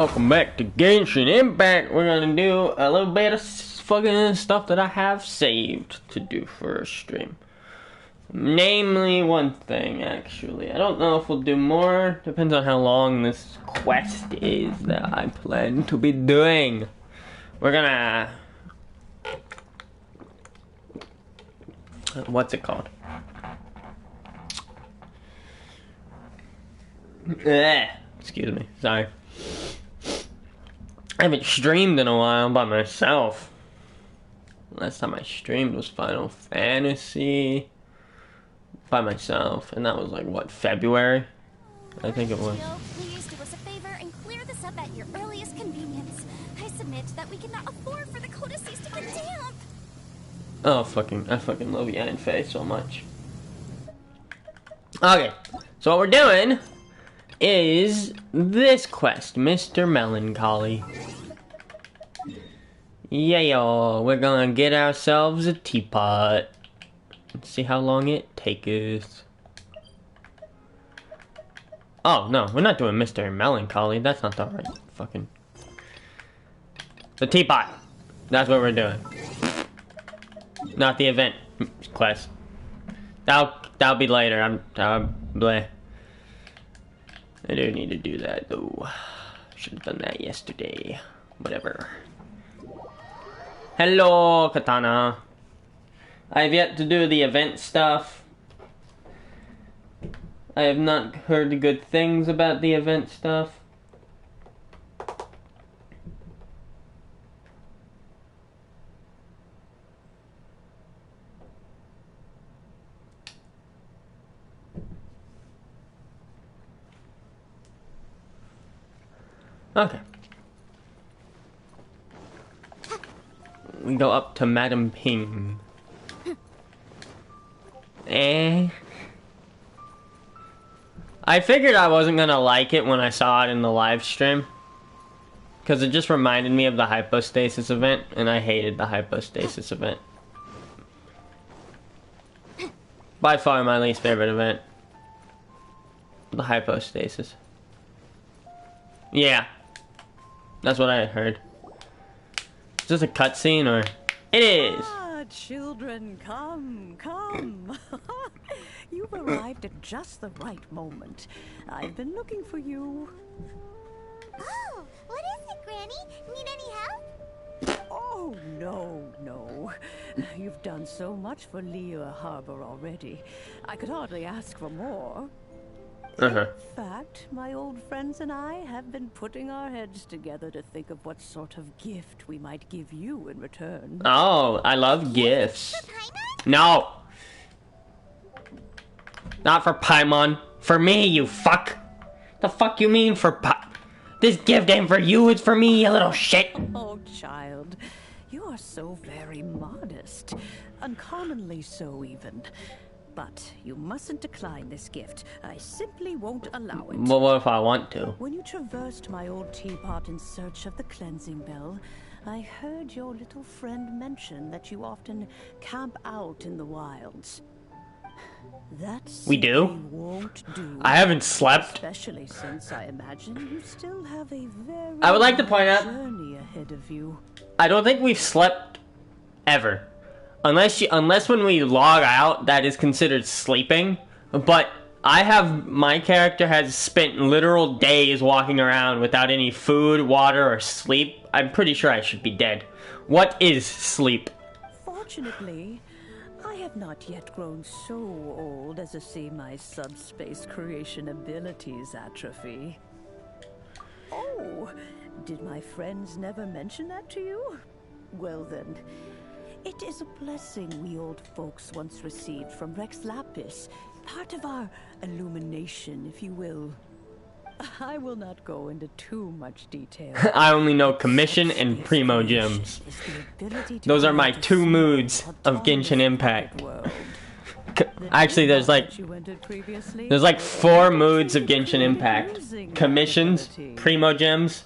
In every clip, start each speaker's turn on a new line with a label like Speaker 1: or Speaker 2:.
Speaker 1: Welcome back to Genshin Impact. We're gonna do a little bit of fucking stuff that I have saved to do for a stream. Namely, one thing, actually. I don't know if we'll do more. Depends on how long this quest is that I plan to be doing. We're gonna... What's it called? Excuse me, sorry. I haven't streamed in a while by myself. Last time I streamed was Final Fantasy by myself, and that was like, what, February? I think it was.
Speaker 2: Please do us a favor and clear this up at your earliest convenience. I submit that we cannot afford for the codices to get damp.
Speaker 1: Oh, I fucking love Yan Fei so much. Okay, so what we're doing is this quest, Mr. Melancholy. Yeah, y'all, we're gonna get ourselves a teapot. Let's see how long it takes us. Oh, no, we're not doing Mr. Melancholy. That's not the right fucking... The teapot. That's what we're doing. Not the event quest. That'll be later. Bleh. I do need to do that, though. Should have done that yesterday. Whatever. Hello, Katana. I have yet to do the event stuff. I have not heard good things about the event stuff. Okay. We go up to Madam Ping. I figured I wasn't gonna like it when I saw it in the live stream, because it just reminded me of the hypostasis event, and I hated the hypostasis event. By far my least favorite event. The hypostasis. Yeah. That's what I heard. Is this a cutscene or... It is!
Speaker 3: Ah, children, come. You've arrived at just the right moment. I've been looking for you.
Speaker 2: Oh, what is it, Granny? Need any help?
Speaker 3: Oh, no. You've done so much for Lea Harbor already. I could hardly ask for more. In fact, my old friends and I have been putting our heads together to think of what sort of gift we might give you in return.
Speaker 1: Oh, I love gifts. No! Not for Paimon. For me, you fuck! The fuck you mean for This gift ain't for you, it's for me, you little shit!
Speaker 3: Oh, child. You are so very modest. Uncommonly so, even. But you mustn't decline this gift. I simply won't allow it.
Speaker 1: Well, what if I want to?
Speaker 3: When you traversed my old teapot in search of the cleansing bell, I heard your little friend mention that you often camp out in the wilds. That
Speaker 1: we do?
Speaker 3: Won't do.
Speaker 1: I haven't slept.
Speaker 3: Especially since I imagine you still have a very
Speaker 1: I would like to point out,
Speaker 3: journey ahead of you.
Speaker 1: I don't think we've slept ever. Unless when we log out, that is considered sleeping. But my character has spent literal days walking around without any food, water, or sleep. I'm pretty sure I should be dead. What is sleep?
Speaker 3: Fortunately, I have not yet grown so old as to see my subspace creation abilities atrophy. Oh, did my friends never mention that to you? Well then, it is a blessing we old folks once received from Rex Lapis, part of our illumination, if you will. I will not go into too much detail.
Speaker 1: I only know commission and primo gems. Those are my two moods of Genshin Impact. Actually, there's like 4 moods of Genshin Impact. Commissions, primo gems,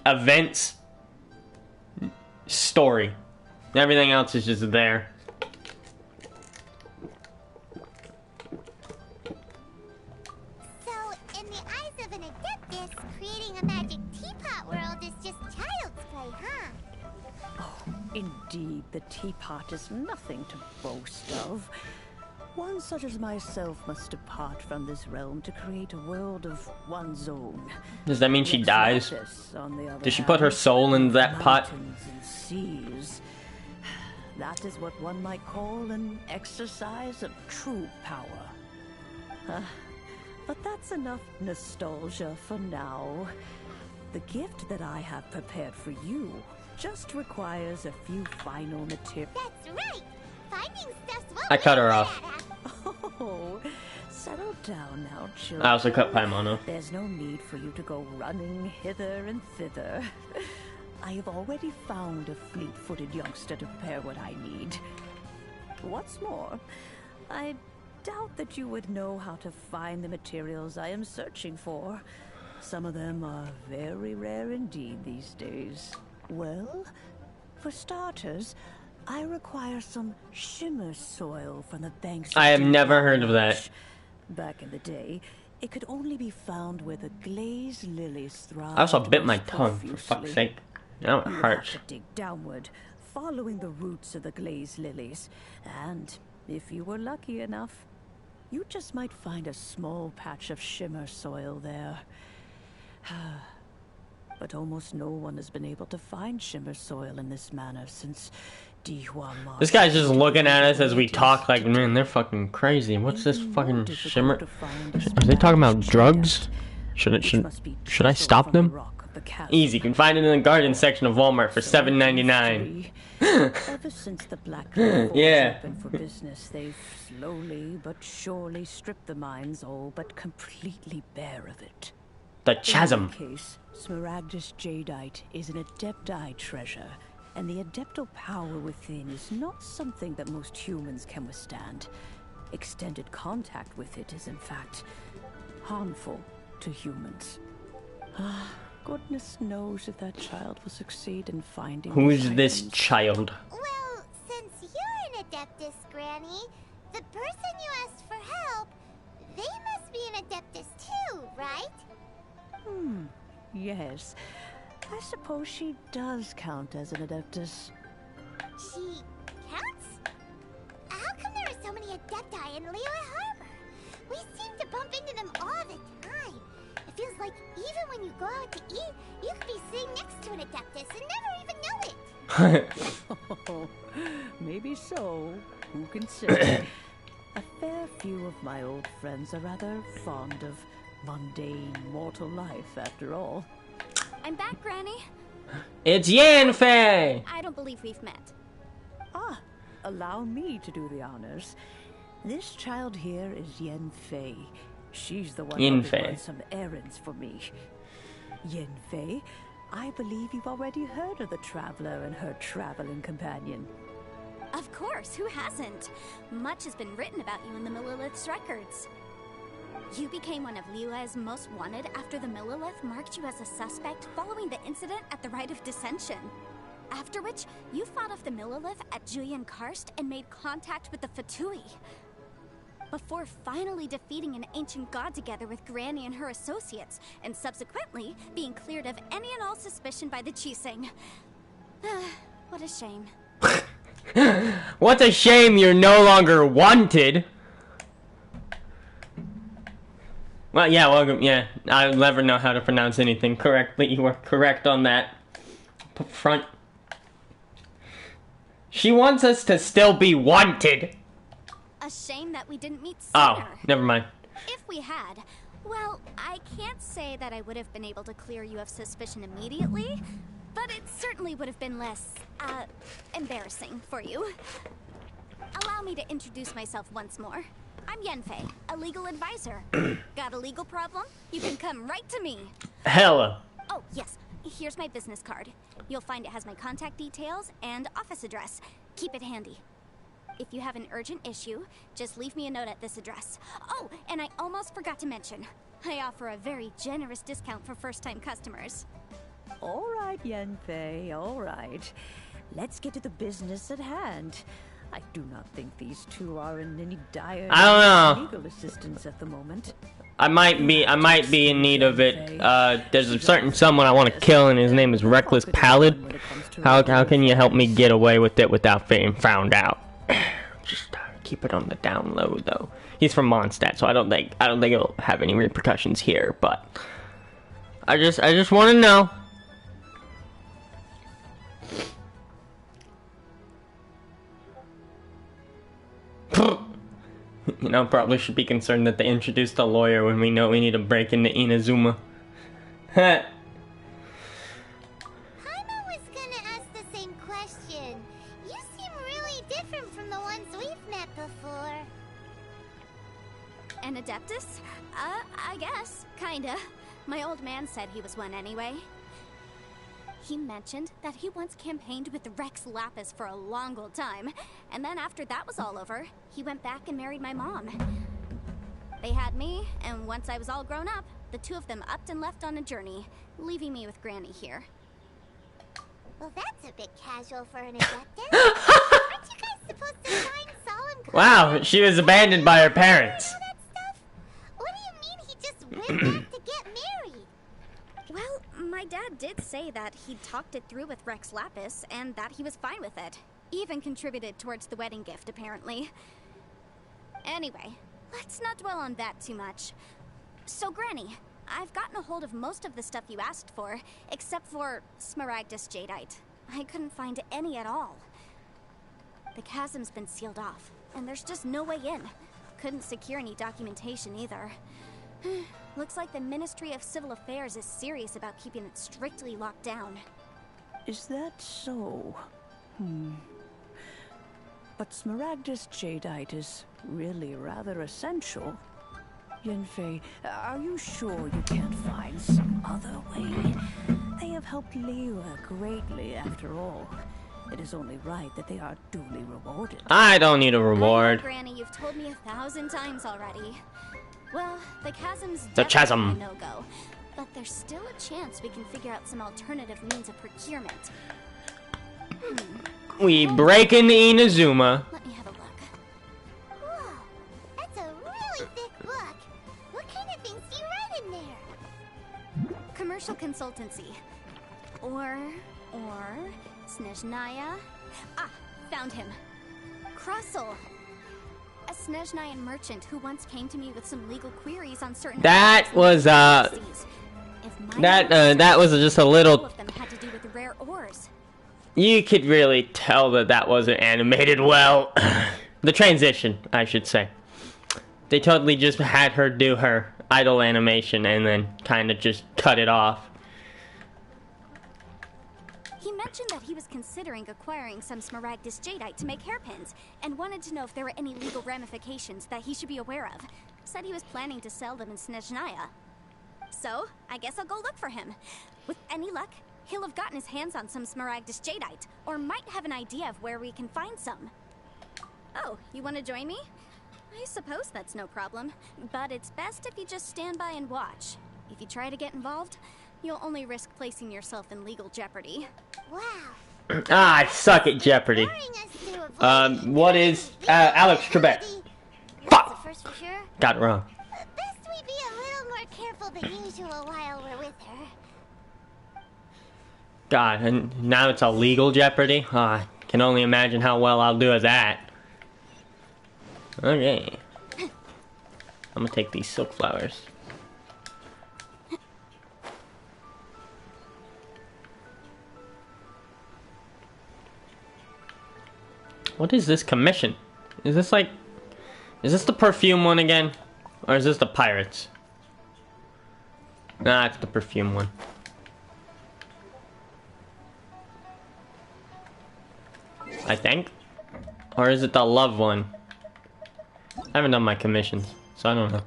Speaker 1: events, story. Everything else is just there.
Speaker 2: So, in the eyes of an Adeptus, creating a magic teapot
Speaker 3: Indeed, the teapot is nothing to boast of. One such as myself must depart from this realm to create a world of one's own.
Speaker 1: Does that mean she dies?
Speaker 3: Lapis, on the other
Speaker 1: Did she put her
Speaker 3: hand,
Speaker 1: soul in that pot?
Speaker 3: mountains and seas. That is what one might call an exercise of true power. But that's enough nostalgia for now. The gift that I have prepared for you just requires a few final materials.
Speaker 2: That's right. Finding stuff's what
Speaker 1: I cut
Speaker 2: we're
Speaker 1: her
Speaker 2: good
Speaker 1: off.
Speaker 2: at.
Speaker 3: Oh, settle down now, children.
Speaker 1: I also cut Paimon off.
Speaker 3: There's no need for you to go running hither and thither. I have already found a fleet-footed youngster to prepare what I need. What's more, I doubt that you would know how to find the materials I am searching for. Some of them are very rare indeed these days. Well, for starters, I require some shimmer soil from the banks of
Speaker 1: I have
Speaker 3: Deep
Speaker 1: never heard of that.
Speaker 3: Marsh. Back in the day, it could only be found where the glazed lilies thrive.
Speaker 1: I also bit my
Speaker 3: most
Speaker 1: tongue, for fuck's
Speaker 3: profusely.
Speaker 1: sake. Now it
Speaker 3: You would
Speaker 1: hurts.
Speaker 3: have to dig downward, following the roots of the glazed lilies. And if you were lucky enough, you just might find a small patch of shimmer soil there. But almost no one has been able to find shimmer soil in this manner since Dihua Marsh.
Speaker 1: This guy's just looking at us as we talk like, man, they're fucking crazy. What's this fucking shimmer? Are they talking about drugs? Should I stop them? Easy, you can find it in the garden section of Walmart for $7.99.
Speaker 3: Ever since the Black Vault
Speaker 1: Yeah.
Speaker 3: opened for business, they've slowly but surely stripped the mines all but completely bare of it.
Speaker 1: The
Speaker 3: In
Speaker 1: chasm.
Speaker 3: any case, Smaragdus Jadeite is an Adepti treasure, and the Adeptal power within is not something that most humans can withstand. Extended contact with it is, in fact, harmful to humans. Goodness knows if that child will succeed in finding.
Speaker 1: Who's
Speaker 3: the
Speaker 1: this
Speaker 3: items.
Speaker 1: child?
Speaker 2: Well, since you're an Adeptus, Granny, the person you asked for help, they must be an Adeptus too, right?
Speaker 3: Yes. I suppose she does count as an Adeptus.
Speaker 2: She counts? How come there are so many Adepti in Liyue Harbor? We seem to bump into them all the time. It feels like even when you go out to eat, you could be sitting next to an Adeptus and never even know it.
Speaker 3: Maybe so. Who can say? A fair few of my old friends are rather fond of mundane mortal life, after all.
Speaker 2: I'm back, Granny.
Speaker 1: It's Yanfei!
Speaker 2: I don't believe we've met.
Speaker 3: Allow me to do the honors. This child here is Yanfei. She's the one who
Speaker 1: Yanfei.
Speaker 3: run some errands for me. Yanfei, I believe you've already heard of the traveler and her traveling companion.
Speaker 2: Of course, who hasn't? Much has been written about you in the Millilith's records. You became one of Liyue's most wanted after the Millilith marked you as a suspect following the incident at the Rite of Dissension. After which, you fought off the Millilith at Julian Karst and made contact with the Fatui. Before finally defeating an ancient god together with Granny and her associates, and subsequently being cleared of any and all suspicion by the Chiseng. What a shame.
Speaker 1: What a shame you're no longer wanted! Well, yeah, welcome, yeah. I'll never know how to pronounce anything correctly. You were correct on that. Front. She wants us to still be wanted!
Speaker 2: A shame that we didn't meet sooner.
Speaker 1: Oh, never mind.
Speaker 2: If we had, well, I can't say that I would have been able to clear you of suspicion immediately, but it certainly would have been less, embarrassing for you. Allow me to introduce myself once more. I'm Yanfei, a legal advisor. Got a legal problem? You can come right to me.
Speaker 1: Hella.
Speaker 2: Oh, yes. Here's my business card. You'll find it has my contact details and office address. Keep it handy. If you have an urgent issue, just leave me a note at this address. Oh, and I almost forgot to mention, I offer a very generous discount for first-time customers.
Speaker 3: All right, Yanfei, all right. Let's get to the business at hand. I do not think these two are in any dire
Speaker 1: I don't know.
Speaker 3: legal assistance at the moment.
Speaker 1: I might be in need of it. There's a certain someone I want to kill, and his name is Reckless Pallid. How can you help me get away with it without being found out? Just keep it on the down low, though. He's from Mondstadt, so I don't think it'll have any repercussions here. But I just want to know. You know, probably should be concerned that they introduced a lawyer when we know we need to break into Inazuma.
Speaker 4: Paimon was gonna ask the same question. You seem really different from the ones we've met before.
Speaker 2: An Adeptus? I guess. Kinda. My old man said he was one anyway. He mentioned that he once campaigned with Rex Lapis for a long old time, and then after that was all over, he went back and married my mom. They had me, and once I was all grown up, the two of them upped and left on a journey, leaving me with Granny here.
Speaker 4: Well, that's a bit casual for an Adeptus. Aren't you guys supposed to sign solemn contracts?
Speaker 1: Wow, she was abandoned by her parents.
Speaker 4: All that stuff? What do you mean he just went back to get married?
Speaker 2: Well, my dad did say that he'd talked it through with Rex Lapis, and that he was fine with it. Even contributed towards the wedding gift, apparently. Anyway, let's not dwell on that too much. So, Granny, I've gotten a hold of most of the stuff you asked for, except for Smaragdus Jadeite. I couldn't find any at all. The chasm's been sealed off, and there's just no way in. Couldn't secure any documentation either. Looks like the Ministry of Civil Affairs is serious about keeping it strictly locked down.
Speaker 3: Is that so? But Smaragdus Jadeite is really rather essential. Yanfei, are you sure you can't find some other way? They have helped Liyue greatly, after all. It is only right that they are duly rewarded.
Speaker 1: I don't need a reward.
Speaker 2: I know, Granny, you've told me 1,000 times already. Well, the chasm's
Speaker 1: The chasm.
Speaker 2: definitely a no-go, but there's still a chance we can figure out some alternative means of procurement.
Speaker 1: We break into Inazuma.
Speaker 2: Let me have a look.
Speaker 4: Whoa, that's a really thick book. What kind of things do you write in there?
Speaker 2: Commercial consultancy. Or Snezhnaya. Ah, found him. Crossel. A Snezhnayan merchant who once came to me with some legal queries on certain
Speaker 1: That was that was just a little.
Speaker 2: All of them had to do with rare ores.
Speaker 1: You could really tell that wasn't animated well. The transition, I should say. They totally just had her do her idle animation and then kind of just cut it off.
Speaker 2: He mentioned that he was considering acquiring some Smaragdus Jadeite to make hairpins, and wanted to know if there were any legal ramifications that he should be aware of. Said he was planning to sell them in Snezhnaya. So, I guess I'll go look for him. With any luck, he'll have gotten his hands on some Smaragdus Jadeite, or might have an idea of where we can find some. Oh, you want to join me? I suppose that's no problem, but it's best if you just stand by and watch. If you try to get involved, you'll only risk placing yourself in legal jeopardy.
Speaker 4: Wow.
Speaker 1: I suck at Jeopardy.
Speaker 4: Luring us to avoid
Speaker 1: What is Alex Trebek?
Speaker 4: That's a
Speaker 1: Fuck!
Speaker 4: first for sure.
Speaker 1: Got it wrong.
Speaker 4: Best we be a little more careful than usual while we're with her.
Speaker 1: God, and now it's a legal Jeopardy? Oh, I can only imagine how well I'll do at that. Okay. I'm gonna take these silk flowers. What is this commission? Is this like... Is this the perfume one again? Or is this the pirates? Nah, it's the perfume one. I think? Or is it the love one? I haven't done my commissions, so I don't know.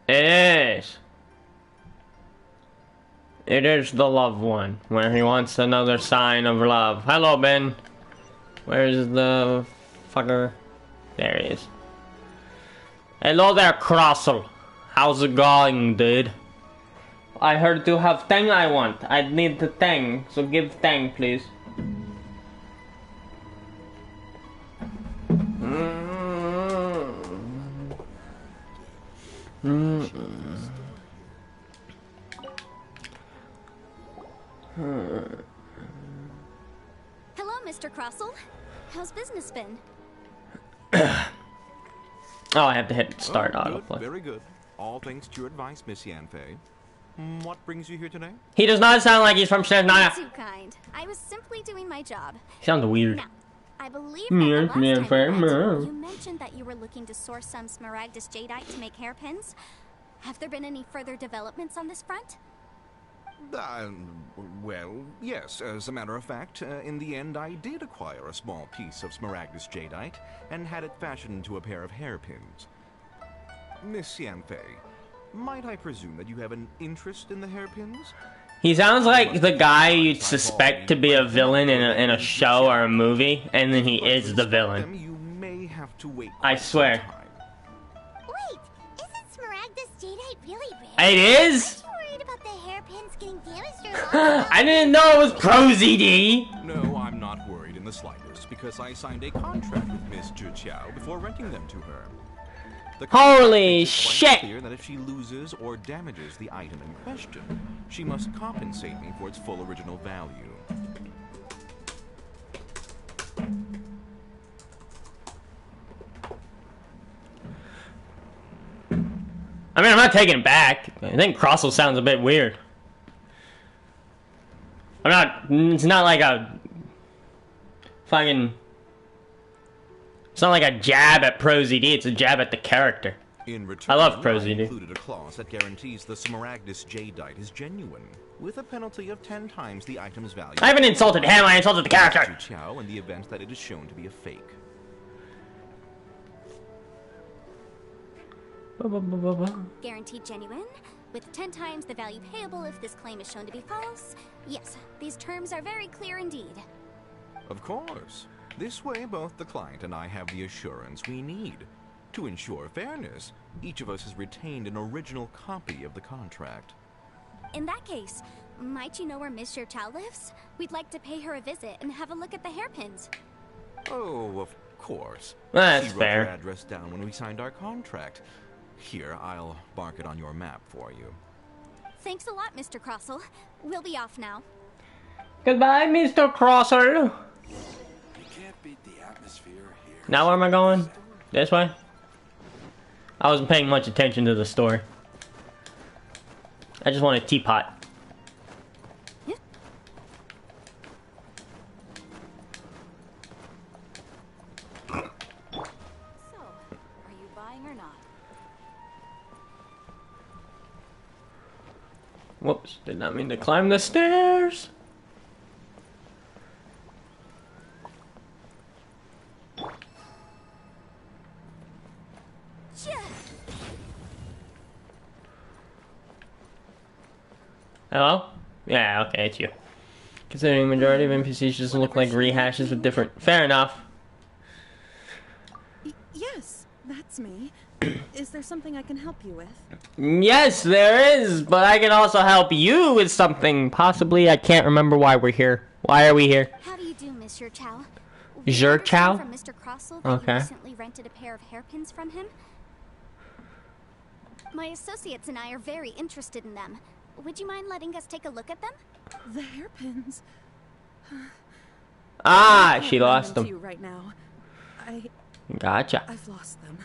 Speaker 1: It is! It is the love one, where he wants another sign of love. Hello, Ben. Where's the fucker? There he is. Hello there, Crossel. How's it going, dude? I heard you have thing I want. I need the thing, so give thing, please.
Speaker 2: Hello, Mr. Crossell. How's business been?
Speaker 1: Oh, I have to hit start
Speaker 5: Good,
Speaker 1: autoplay.
Speaker 5: very good. All thanks to your advice, Miss Yanfei. What brings you here today?
Speaker 1: He does not sound like he's from Shania.
Speaker 2: Too kind. I was simply doing my job.
Speaker 1: He sounds weird.
Speaker 2: Now, I believe that the
Speaker 1: Yes,
Speaker 2: last
Speaker 1: ma'am,
Speaker 2: time we
Speaker 1: fair,
Speaker 2: met,
Speaker 1: ma'am.
Speaker 2: you mentioned that you were looking to source some smaragdus jadeite to make hairpins. Have there been any further developments on this front?
Speaker 5: Well, yes. As a matter of fact, in the end, I did acquire a small piece of smaragdus jadeite and had it fashioned into a pair of hairpins. Miss Yanfei, might I presume that you have an interest in the hairpins?
Speaker 1: He sounds like the guy you'd suspect to be a villain in a show or a movie, and then he is the villain.
Speaker 5: You may have to wait
Speaker 1: I
Speaker 5: quite
Speaker 1: swear.
Speaker 5: some time.
Speaker 4: Wait, isn't Smaragdus jadeite really rare?
Speaker 1: It is?
Speaker 4: Aren't you worried about the hairpins getting damaged or lost?
Speaker 1: I didn't know it was ProZD.
Speaker 5: No, I'm not worried in the slightest, because I signed a contract with Miss Zhi Qiao before renting them to her. The contract
Speaker 1: Holy
Speaker 5: makes it quite
Speaker 1: shit.
Speaker 5: clear that if she loses or damages the item in question, she must compensate me for its full original value.
Speaker 1: I mean, I'm not taking it back. I think Crossel sounds a bit weird. It's not like a fucking, it's not like a jab at ProZD, it's a jab at the character.
Speaker 5: In return,
Speaker 1: I love ProZD.
Speaker 5: included a clause that guarantees the Smaragdus jadeite is genuine, with a penalty of 10 times the item's value.
Speaker 1: I haven't insulted him, I insulted the character.
Speaker 5: Zhi Qiao in the event that it is shown to be a fake.
Speaker 2: Guaranteed genuine, with 10 times the value payable if this claim is shown to be false. Yes, these terms are very clear indeed.
Speaker 5: Of course. This way, both the client and I have the assurance we need. To ensure fairness, each of us has retained an original copy of the contract.
Speaker 2: In that case, might you know where Miss Zhi Qiao lives? We'd like to pay her a visit and have a look at the hairpins.
Speaker 5: Oh, of course.
Speaker 1: That's
Speaker 5: she wrote
Speaker 1: fair.
Speaker 5: her address down when we signed our contract. Here, I'll mark it on your map for you.
Speaker 2: Thanks a lot, Mr. Crossell. We'll be off now.
Speaker 1: Goodbye, Mr. Crosser.
Speaker 6: You can't beat the atmosphere here.
Speaker 1: Now where am I going? This way? I wasn't paying much attention to the story. I just want a teapot.
Speaker 7: So, are you buying or not?
Speaker 1: Whoops, did not mean to climb the stairs. Hello? Yeah, okay, it's you. Considering the majority of NPCs just look like rehashes with different... Fair enough.
Speaker 8: Yes, that's me. Is there something I can help you with?
Speaker 1: Yes, there is, but I can also help you with something. Possibly, I can't remember why we're here. Why are we here?
Speaker 2: How do you do, Miss Zhi Qiao?
Speaker 1: Zhi Qiao?
Speaker 2: From Mr. Crossell that
Speaker 1: Okay.
Speaker 2: you recently rented a pair of hairpins from him? My associates and I are very interested in them. Would you mind letting us take a look at them?
Speaker 8: The hairpins.
Speaker 1: Ah,
Speaker 8: I
Speaker 1: she
Speaker 8: can't lend
Speaker 1: lost
Speaker 8: them to
Speaker 1: them.
Speaker 8: you right now.
Speaker 1: Gotcha.
Speaker 8: I've lost them.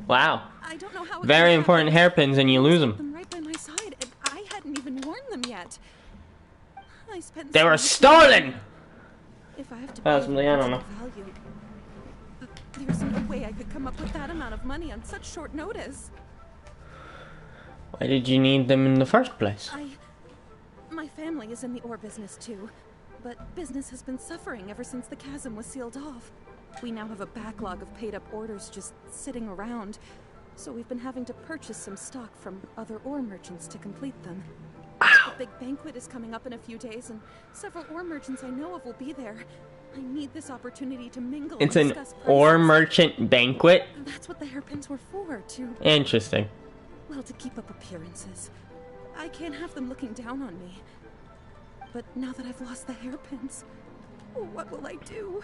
Speaker 1: Wow.
Speaker 8: I don't know how. it
Speaker 1: Very
Speaker 8: could
Speaker 1: important
Speaker 8: happen.
Speaker 1: hairpins and you lose
Speaker 8: I had
Speaker 1: them.
Speaker 8: right by my side, and I hadn't even worn them yet. I spent.
Speaker 1: They
Speaker 8: so
Speaker 1: were
Speaker 8: much
Speaker 1: stolen!
Speaker 8: money. If I have to
Speaker 1: Possibly,
Speaker 8: pay
Speaker 1: I
Speaker 8: for
Speaker 1: don't know.
Speaker 8: value, there's no way I could come up with that amount of money on such short notice.
Speaker 1: Why did you need them in the first place?
Speaker 8: My family is in the ore business too, but business has been suffering ever since the chasm was sealed off. We now have a backlog of paid-up orders just sitting around, so we've been having to purchase some stock from other ore merchants to complete them. A big banquet is coming up in a few days, and several ore merchants I know of will be there. I need this opportunity to mingle
Speaker 1: It's
Speaker 8: and
Speaker 1: an
Speaker 8: discuss
Speaker 1: ore
Speaker 8: prices.
Speaker 1: merchant banquet?
Speaker 8: That's what the hairpins were for,
Speaker 1: Interesting.
Speaker 8: well, to keep up appearances. I can't have them looking down on me. But now that I've lost the hairpins, what will I do?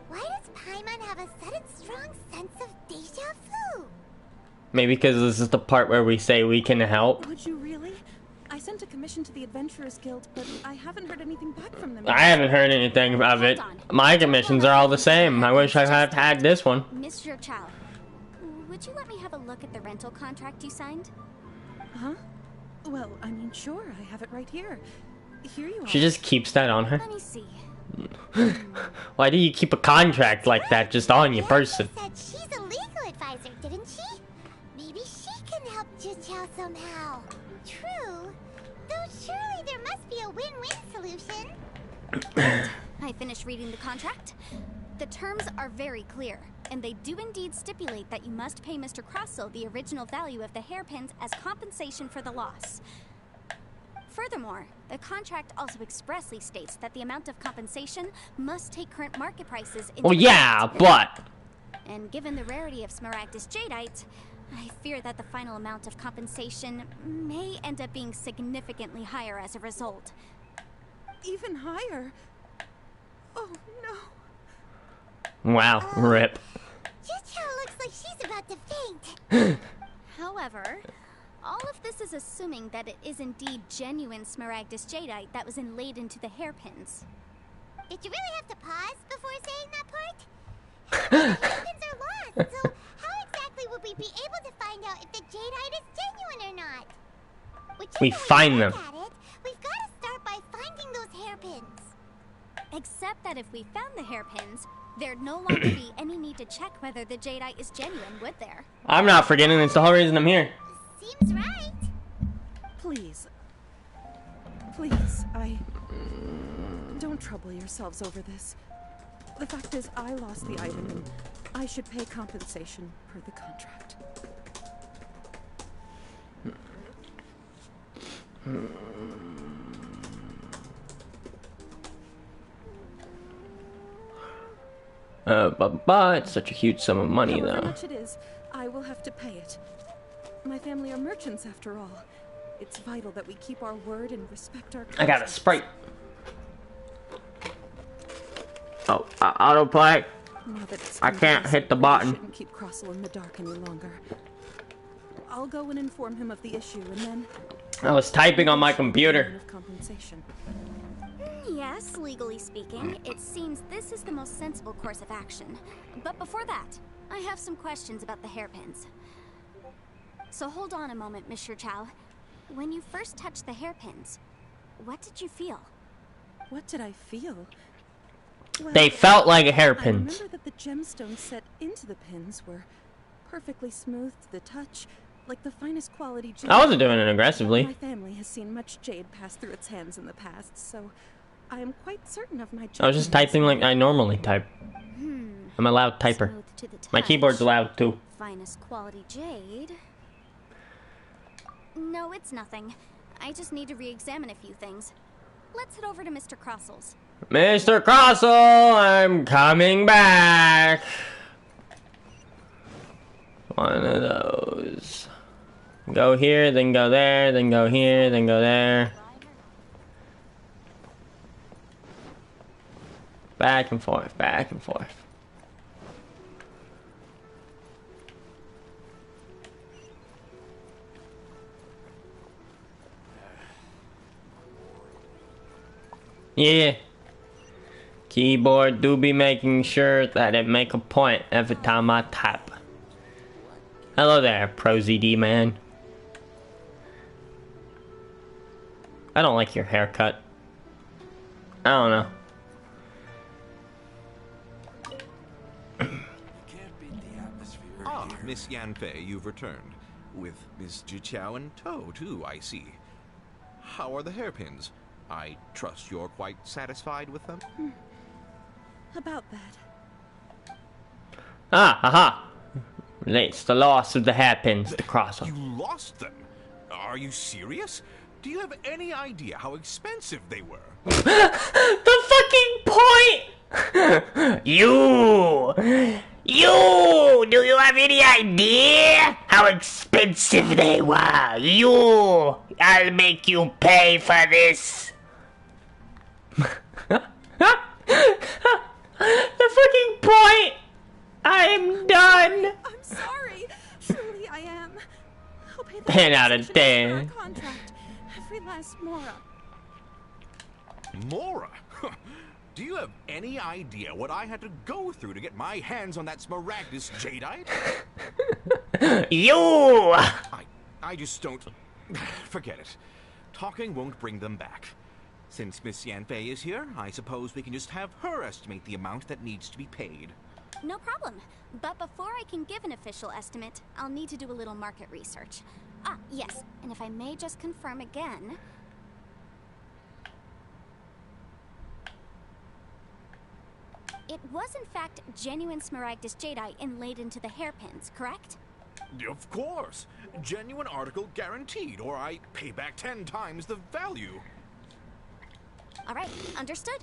Speaker 4: Why does Paimon have a sudden strong sense of deja vu?
Speaker 1: Maybe because this is the part where we say we can help.
Speaker 8: Would you really? I sent a commission to the Adventurers Guild, but I haven't heard anything back from them.
Speaker 1: I haven't heard anything of it. My commissions are all the same. I wish I had had this one.
Speaker 2: Mr. Chow, would you let me have a look at the rental contract you signed?
Speaker 8: Huh? Well, I mean, sure, I have it right here. Here you are.
Speaker 1: She just keeps that on her.
Speaker 2: Let me see.
Speaker 1: Why do you keep a contract like that just on your person?
Speaker 4: Said she's a legal advisor, didn't she? Maybe she can help Jichao somehow. True. Though surely there must be a win-win solution.
Speaker 2: I finished reading the contract. The terms are very clear, and they do indeed stipulate that you must pay Mr. Crossell the original value of the hairpins as compensation for the loss. Furthermore, the contract also expressly states that the amount of compensation must take current market prices into
Speaker 1: Well, yeah,
Speaker 2: account.
Speaker 1: but
Speaker 2: And given the rarity of Smaragdus Jadeite, I fear that the final amount of compensation may end up being significantly higher as a result.
Speaker 8: Even higher. Oh, no.
Speaker 1: wow, rip.
Speaker 4: Jichao looks like she's about to faint.
Speaker 2: However, all of this is assuming that it is indeed genuine Smaragdus Jadeite that was inlaid into the hairpins.
Speaker 4: Did you really have to pause before saying that part? The hairpins are lost, so how exactly would we be able to find out if the jadeite is genuine or not?
Speaker 1: We find them.
Speaker 4: At it, we've got to start by finding those hairpins.
Speaker 2: Except that if we found the hairpins, there'd no longer be any need to check whether the jadeite is genuine, would there?
Speaker 1: I'm not forgetting. It's the whole reason I'm here.
Speaker 4: Seems right.
Speaker 8: Please. Please, don't trouble yourselves over this. The fact is, I lost the item, and I should pay compensation per the contract.
Speaker 1: But it's such a huge sum of money,
Speaker 8: However
Speaker 1: though.
Speaker 8: much it is, I will have to pay it. My family are merchants, after all. It's vital that we keep our word and respect our
Speaker 1: I got a
Speaker 8: contracts.
Speaker 1: Sprite. Oh, autoplay.
Speaker 8: Now that it's
Speaker 1: I can't
Speaker 8: been
Speaker 1: hit the
Speaker 8: I
Speaker 1: button.
Speaker 8: shouldn't keep Crossell in the dark any longer. I'll go and inform him of the issue, and then
Speaker 1: I was typing on my computer.
Speaker 8: of compensation.
Speaker 2: Yes, legally speaking, it seems this is the most sensible course of action. But before that, I have some questions about the hairpins. So hold on a moment, Mr. Chow. When you first touched the hairpins, what did you feel?
Speaker 8: What did I feel? Well,
Speaker 1: They felt like
Speaker 8: I
Speaker 1: hairpins.
Speaker 8: remember that the gemstones set into the pins were perfectly smooth to the touch, like the finest quality jade.
Speaker 1: I wasn't doing it
Speaker 8: My
Speaker 1: aggressively.
Speaker 8: family has seen much jade pass through its hands in the past, so I am quite certain of my
Speaker 1: I was just
Speaker 8: judgment.
Speaker 1: typing like I normally type. I'm a loud typer.
Speaker 2: Smooth to the
Speaker 1: My
Speaker 2: touch.
Speaker 1: keyboard's loud too.
Speaker 2: Finest quality jade. No, it's nothing. I just need to re-examine a few things. Let's head over to Mr. Crossell's.
Speaker 1: Mr. Crossell, I'm coming back. One of those. Go here, then go there, then go here, then go there. Back and forth, back and forth. Yeah. Keyboard do be making sure that it make a point every time I type. Hello there, ProZD man. I don't like your haircut. I don't know.
Speaker 6: Can't beat the atmosphere
Speaker 5: Ah,
Speaker 6: here.
Speaker 5: Miss Yanfei, you've returned. With Miss Jichao in tow, too, I see. How are the hairpins? I trust you're quite satisfied with them?
Speaker 8: About that.
Speaker 1: Ah, haha. Relates the loss of the hairpins to Crossell.
Speaker 5: You lost them? Are you serious? Do you have any idea how expensive they were?
Speaker 1: The fucking point! You! Do you have any idea how expensive they were? I'll make you pay for this. The fucking point! I'm done!
Speaker 8: I'm sorry. Truly, I am. I'll pay the
Speaker 1: 10 out of
Speaker 8: compensation for
Speaker 1: 10.
Speaker 8: our contract. every last Mora.
Speaker 5: Mora? Do you have any idea what I had to go through to get my hands on that Smaragdus Jadeite?
Speaker 1: You!
Speaker 5: I just don't... Forget it. Talking won't bring them back. Since Miss Yanfei is here, I suppose we can just have her estimate the amount that needs to be paid.
Speaker 2: No problem. But before I can give an official estimate, I'll need to do a little market research. Ah, yes, and if I may just confirm again... It was in fact genuine Smaragdus Jadeite inlaid into the hairpins, correct?
Speaker 5: Of course. Genuine article guaranteed, or I pay back 10 times the value.
Speaker 2: Alright, understood.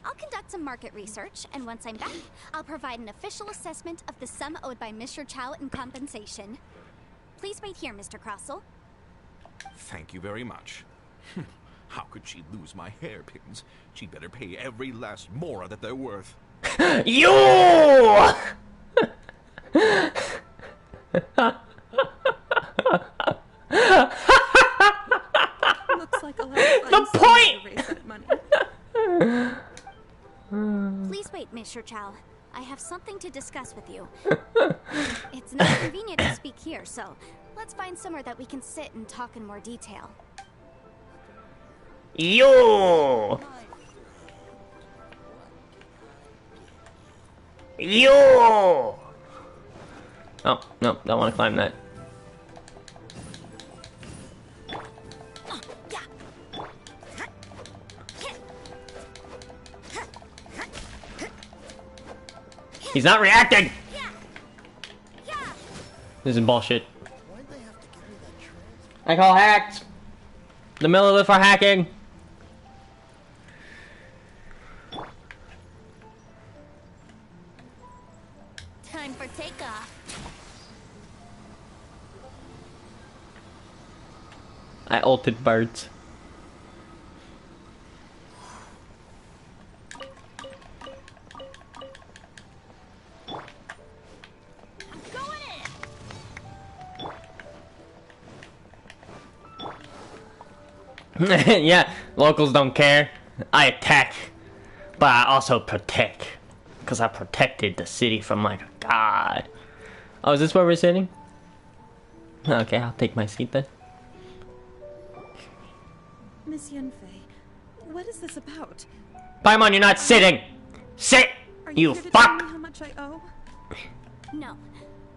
Speaker 2: I'll conduct some market research, and once I'm back, I'll provide an official assessment of the sum owed by Mr. Chow in compensation. Please wait here, Mr. Crossell.
Speaker 5: Thank you very much. How could she lose my hairpins? She'd better pay every last Mora that they're worth.
Speaker 1: You!
Speaker 8: Looks like a lot of
Speaker 1: The
Speaker 8: fun
Speaker 1: point!
Speaker 8: to raise that money.
Speaker 2: Please wait, Mr. Chow. I have something to discuss with you. It's not convenient to speak here, so let's find somewhere that we can sit and talk in more detail.
Speaker 1: You! You! Oh, no, don't want to climb that. He's not reacting! This is bullshit. I call hacked! The Millilith are hacking!
Speaker 2: Time for takeoff.
Speaker 1: I ulted birds. Yeah, locals don't care. I attack, but I also protect. Because I protected the city from like a god. Oh, is this where we're sitting? Okay, I'll take my seat then.
Speaker 8: Miss Yanfei, what is this about?
Speaker 1: Paimon, you're not sitting! Sit!
Speaker 8: Are
Speaker 1: You
Speaker 8: here to tell me
Speaker 1: fuck!
Speaker 8: how much I owe?
Speaker 2: No.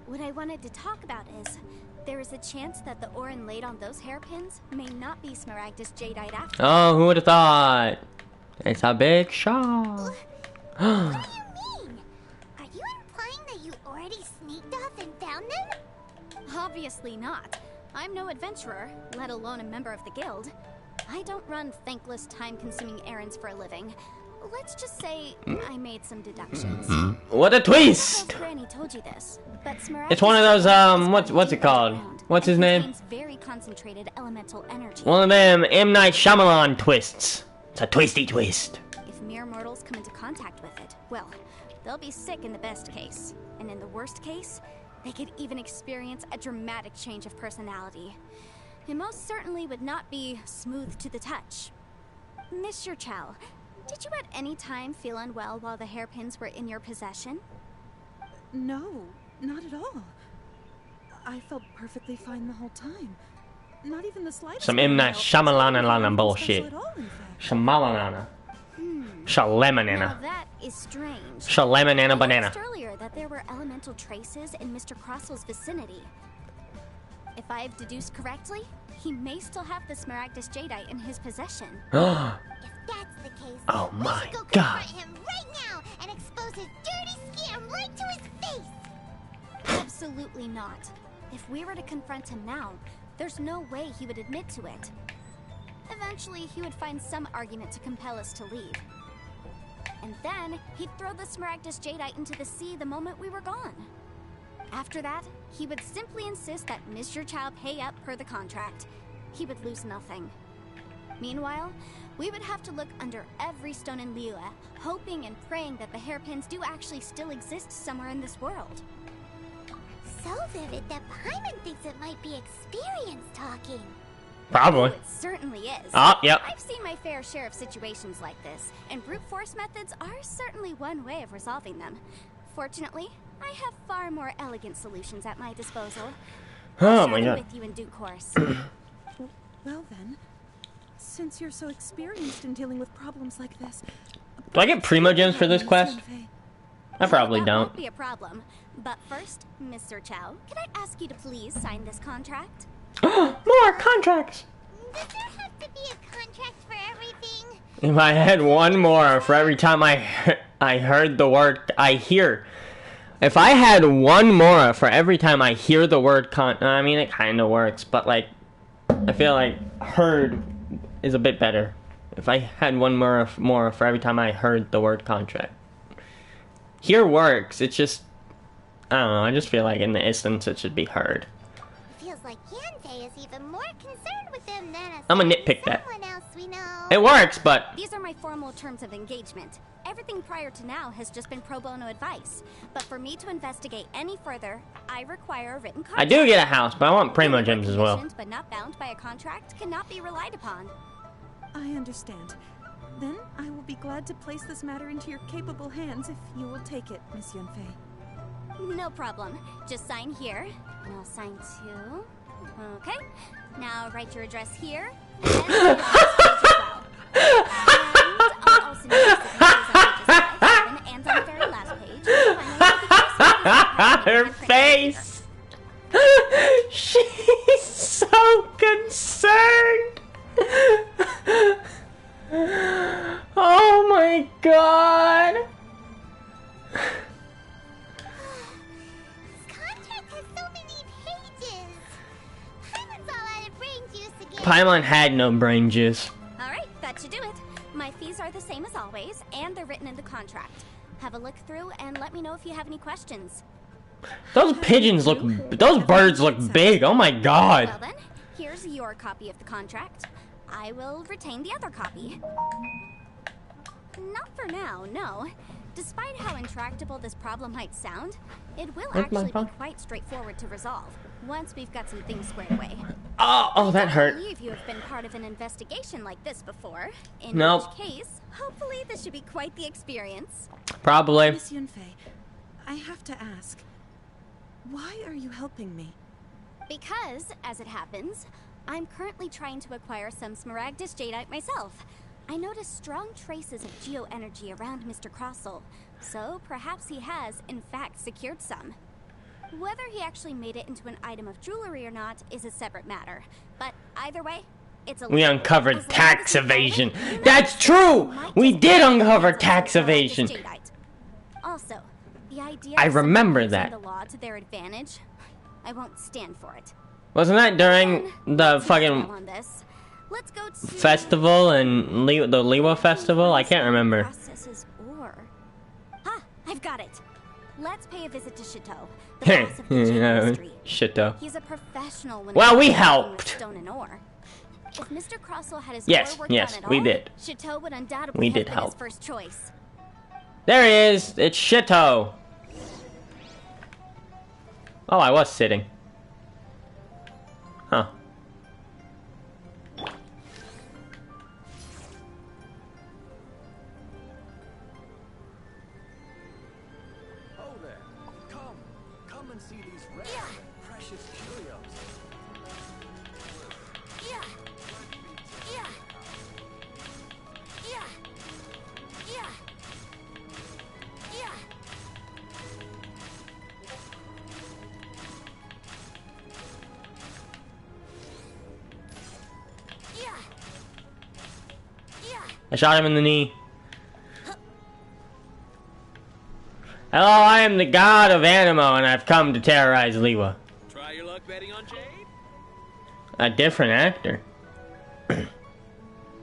Speaker 2: What I wanted to talk about is, there is a chance that the ore inlaid on those hairpins may not be Smaragdus Jadeite after.
Speaker 1: Oh, who would have thought? It's a big shot.
Speaker 4: What do you mean? Are you implying that you already sneaked off and found them?
Speaker 2: Obviously not. I'm no adventurer, let alone a member of the guild. I don't run thankless, time-consuming errands for a living. Let's just say I made some deductions.
Speaker 1: What a
Speaker 2: I
Speaker 1: twist!
Speaker 2: don't know if Granny told you this, but Smaragdus
Speaker 1: It's one of those, what's it called?
Speaker 2: around
Speaker 1: What's his
Speaker 2: and
Speaker 1: name?
Speaker 2: contains very concentrated elemental energy.
Speaker 1: One of them M. Night Shyamalan twists. It's a twisty twist.
Speaker 2: If mere mortals come into contact with it, well, they'll be sick in the best case. And in the worst case, they could even experience a dramatic change of personality. It most certainly would not be smooth to the touch. Mr. Chow, did you at any time feel unwell while the hairpins were in your possession?
Speaker 8: No, not at all. I felt perfectly fine the whole time. Not even the slightest.
Speaker 1: Some M. Night Shyamalan bullshit.
Speaker 8: At all, in fact.
Speaker 1: Shamalanana. Shalemanana.
Speaker 2: Now that is strange.
Speaker 1: Shalemanana
Speaker 2: I
Speaker 1: banana.
Speaker 2: noticed earlier that there were elemental traces in Mr. Crossell's vicinity. If I've deduced correctly, he may still have the Smaragdus Jadeite in his possession.
Speaker 4: If that's the case,
Speaker 1: Oh
Speaker 4: we
Speaker 1: my
Speaker 4: should go
Speaker 1: God.
Speaker 4: confront him right now and expose his dirty scam right to his face.
Speaker 2: Absolutely not. If we were to confront him now, there's no way he would admit to it. Eventually, he would find some argument to compel us to leave. And then, he'd throw the Smaragdus Jadeite into the sea the moment we were gone. After that, he would simply insist that Mr. Chow pay up per the contract. He would lose nothing. Meanwhile, we would have to look under every stone in Liyue, hoping and praying that the hairpins do actually still exist somewhere in this world.
Speaker 4: So vivid that Paimon thinks it might be experience talking.
Speaker 1: Probably.
Speaker 2: It certainly is.
Speaker 1: Oh, yep.
Speaker 2: I've seen my fair share of situations like this, and brute force methods are certainly one way of resolving them. Fortunately, I have far more elegant solutions at my disposal.
Speaker 1: Oh
Speaker 2: I'll
Speaker 1: my
Speaker 2: share them
Speaker 1: god.
Speaker 2: with you in due course.
Speaker 8: Well then, since you're so experienced in dealing with problems like this,
Speaker 1: Do I get primo gems for this quest? I probably
Speaker 2: That
Speaker 1: don't.
Speaker 2: won't be a problem. But first, Mr. Chow, could I ask you to please sign this contract?
Speaker 1: More contracts!
Speaker 4: Does there have to be a contract for everything?
Speaker 1: If I had one more for every time I heard the word if I had one more for every time I hear the word I mean, it kind of works, but like, I feel like heard is a bit better. If I had one more for every time I heard the word contract. Hear works, it's just, I don't know, I just feel like in the instance it should be heard.
Speaker 4: Feels like Yanfei is even more concerned with them than a
Speaker 1: I'm gonna nitpick that.
Speaker 4: someone else we know.
Speaker 1: It works, but
Speaker 2: These are my formal terms of engagement. Everything prior to now has just been pro bono advice. But for me to investigate any further, I require a written contract.
Speaker 1: I do get a house, but I want primo gems as well.
Speaker 2: Commissioned but not bound by a contract cannot be relied upon.
Speaker 8: I understand. Then I will be glad to place this matter into your capable hands if you will take it, Miss Yunfei.
Speaker 2: No problem. Just sign here, and I'll sign too. Okay. Now write your address here, and then sign on this page as well. And I'll also need your signatures on pages 5, 7, and on the very last page. Finally,
Speaker 1: Her face! She's so concerned! Oh my god!
Speaker 4: This contract has so many pages. Paimon's all out of brain juice again.
Speaker 1: Paimon had no brain juice.
Speaker 2: Alright, that should do it. My fees are the same as always, and they're written in the contract. Have a look through and let me know if you have any questions.
Speaker 1: Those pigeons look, those birds look big, oh my
Speaker 2: Well
Speaker 1: god.
Speaker 2: then, here's your copy of the contract. I will retain the other copy. Not for now, no. Despite how intractable this problem might sound, it will
Speaker 1: Where's my
Speaker 2: actually be
Speaker 1: phone?
Speaker 2: quite straightforward to resolve, once we've got some things squared away.
Speaker 1: Oh, that
Speaker 2: I
Speaker 1: hurt.
Speaker 2: believe you have been part of an investigation like this before, in
Speaker 1: Nope.
Speaker 2: which case, hopefully this should be quite the experience.
Speaker 1: Probably.
Speaker 8: Miss Yunfei, I have to ask, why are you helping me?
Speaker 2: Because, as it happens, I'm currently trying to acquire some Smaragdus Jadeite myself. I noticed strong traces of geoenergy around Mr. Crossel, so perhaps he has, in fact, secured some. Whether he actually made it into an item of jewelry or not is a separate matter, but either way, it's a
Speaker 1: We
Speaker 2: as
Speaker 1: uncovered
Speaker 2: long as
Speaker 1: tax
Speaker 2: you follow it,
Speaker 1: evasion.
Speaker 2: you might
Speaker 1: That's
Speaker 2: just
Speaker 1: true! We
Speaker 2: get
Speaker 1: did
Speaker 2: your
Speaker 1: uncover
Speaker 2: hands on
Speaker 1: tax
Speaker 2: some Smaragdus
Speaker 1: evasion.
Speaker 2: Jadeite. Also, the idea
Speaker 1: I
Speaker 2: of someone
Speaker 1: remember
Speaker 2: using
Speaker 1: that.
Speaker 2: the law to their advantage, I won't stand for it.
Speaker 1: Wasn't that during the fucking
Speaker 2: On this. Let's go to
Speaker 1: festival and the Liwa festival? I can't remember.
Speaker 2: Processes ore. Ah, I've got it. Let's pay a visit to Chateau, the boss of the jade industry.
Speaker 1: Shit though.
Speaker 2: He's a professional when
Speaker 1: Well,
Speaker 2: it
Speaker 1: we
Speaker 2: comes to working with
Speaker 1: helped.
Speaker 2: stone and ore. If Mr. Crossel had his
Speaker 1: Yes,
Speaker 2: ore work
Speaker 1: yes,
Speaker 2: done at
Speaker 1: we
Speaker 2: all,
Speaker 1: did.
Speaker 2: Chateau would undoubtedly
Speaker 1: We
Speaker 2: have
Speaker 1: did
Speaker 2: been
Speaker 1: help.
Speaker 2: his first choice.
Speaker 1: There he is. It's Shito. Oh, I was sitting. Huh.
Speaker 6: Oh there. Come and see these rare and precious curios.
Speaker 4: Yeah. Yeah. Yeah. Yeah. Yeah. Yeah. Yeah.
Speaker 1: I shot him in the knee. Hello, I am the god of Animo, and I've come to terrorize Liwa.
Speaker 6: Try your luck betting on Jade?
Speaker 1: A different actor.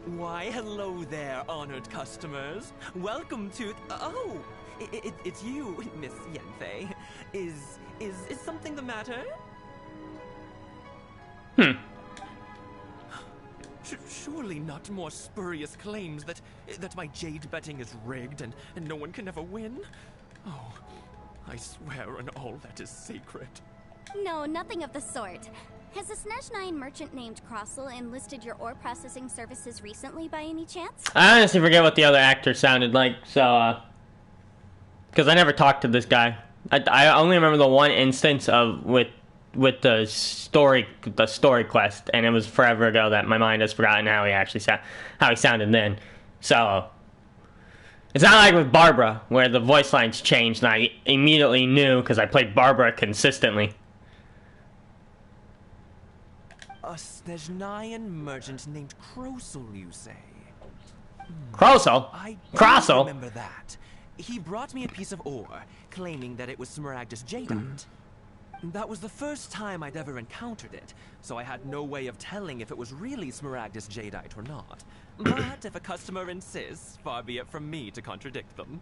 Speaker 9: Why, hello there, honored customers. Welcome to... Oh, it's you, Miss Yanfei. Is something the matter? Surely not more spurious claims that my jade betting is rigged and no one can ever win? Oh, I swear on all that is sacred.
Speaker 2: No, nothing of the sort. Has a Snezhnine merchant named Crossel enlisted your ore processing services recently by any chance?
Speaker 1: I honestly forget what the other actor sounded like, so, because I never talked to this guy. I only remember the one instance of with the story quest, and it was forever ago that my mind has forgotten how he sounded then. So it's not like with Barbara, where the voice lines changed, and I immediately knew because I played Barbara consistently.
Speaker 9: A Snezhnine merchant named Crossel, you say?
Speaker 1: Crossel?
Speaker 9: I
Speaker 1: Crossel?
Speaker 9: remember that. He brought me a piece of ore, claiming that it was Smaragdus jadeite. That was the first time I'd ever encountered it, so I had no way of telling if it was really Smaragdus jadeite or not. But if a customer insists, far be it from me to contradict them.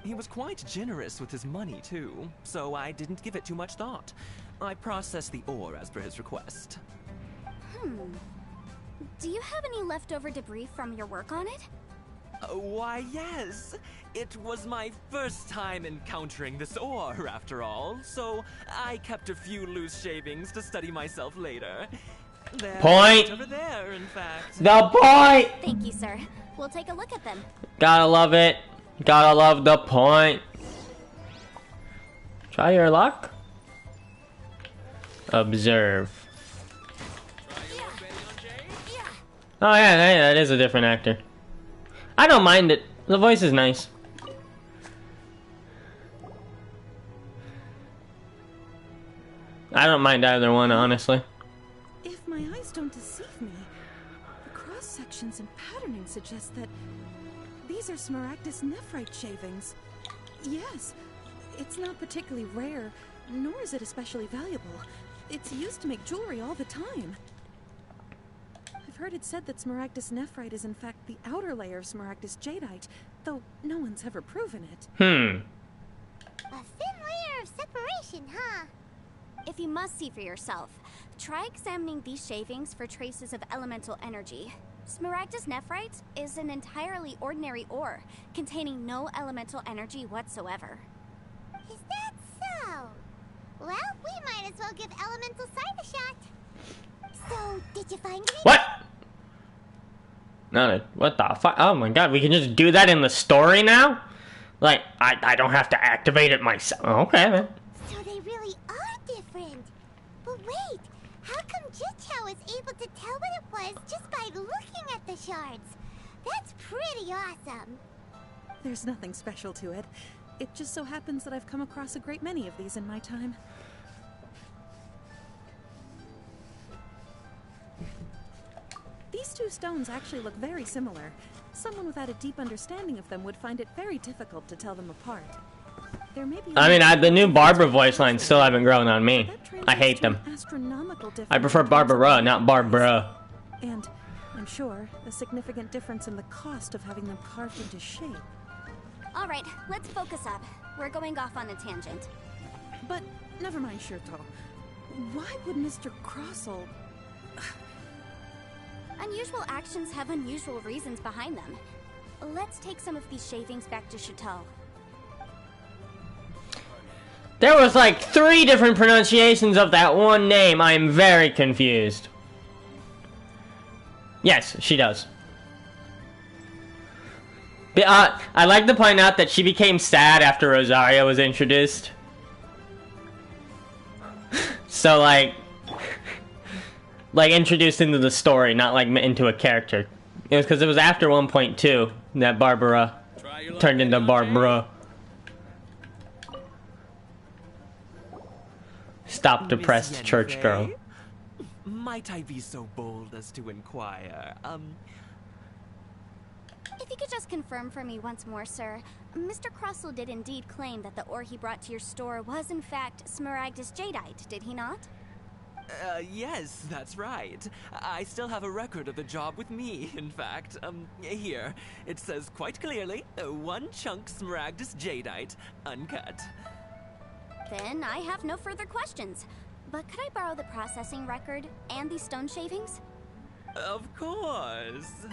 Speaker 9: He was quite generous with his money, too, so I didn't give it too much thought. I processed the ore as per his request.
Speaker 2: Do you have any leftover debris from your work on it?
Speaker 9: Why, yes. It was my first time encountering this ore, after all, so I kept a few loose shavings to study myself later. They're
Speaker 1: Point!
Speaker 9: over there, in fact.
Speaker 1: The point!
Speaker 2: Thank you, sir. We'll take a look at them.
Speaker 1: Gotta love it. Gotta love the point. Try your luck. Observe. Oh yeah, that is a different actor. I don't mind it. The voice is nice. I don't mind either one, honestly.
Speaker 8: If my eyes don't deceive me, the cross sections and patterning suggest that these are Smaragdus nephrite shavings. Yes, it's not particularly rare, nor is it especially valuable. It's used to make jewelry all the time. I've heard it said that Smaragdus nephrite is in fact the outer layer of Smaragdus jadeite, though no one's ever proven it.
Speaker 4: A thin layer of separation, huh?
Speaker 2: If you must see for yourself, try examining these shavings for traces of elemental energy. Smaragdus nephrite is an entirely ordinary ore, containing no elemental energy whatsoever.
Speaker 4: Is that so? Well, we might as well give elemental side a shot. So, did you find anything?
Speaker 1: What? No, what the fuck? Oh my god, we can just do that in the story now? Like, I don't have to activate it myself. Okay, then.
Speaker 4: So they really are different. But wait, how come Jichao was able to tell what it was just by looking at the shards? That's pretty awesome.
Speaker 8: There's nothing special to it. It just so happens that I've come across a great many of these in my time. These two stones actually look very similar. Someone without a deep understanding of them would find it very difficult to tell them apart. There may be
Speaker 1: I mean, the new Barbara voice lines still haven't grown on me. I hate them. I prefer Barbara, not Barbara.
Speaker 8: And I'm sure a significant difference in the cost of having them carved into shape.
Speaker 2: All right, let's focus up. We're going off on a tangent.
Speaker 8: But never mind, Shirto. Why would Mr. Crossel...
Speaker 2: Unusual actions have unusual reasons behind them. Let's take some of these shavings back to Chateau.
Speaker 1: There was like 3 different pronunciations of that one name. I am very confused. Yes, she does. But, I'd like to point out that she became sad after Rosario was introduced. So, like introduced into the story, not like into a character. It was because it was after 1.2 that Barbara turned into Barbara. Stop, depressed church girl.
Speaker 9: Might I be so bold as to inquire,
Speaker 2: If you could just confirm for me once more, sir. Mr. Crossel did indeed claim that the ore he brought to your store was in fact Smaragdus jadeite, did he not?
Speaker 9: Yes, that's right. I still have a record of the job with me, in fact. Here. It says quite clearly, 1 chunk Smaragdus jadeite, uncut.
Speaker 2: Then I have no further questions. But could I borrow the processing record and these stone shavings?
Speaker 9: Of course.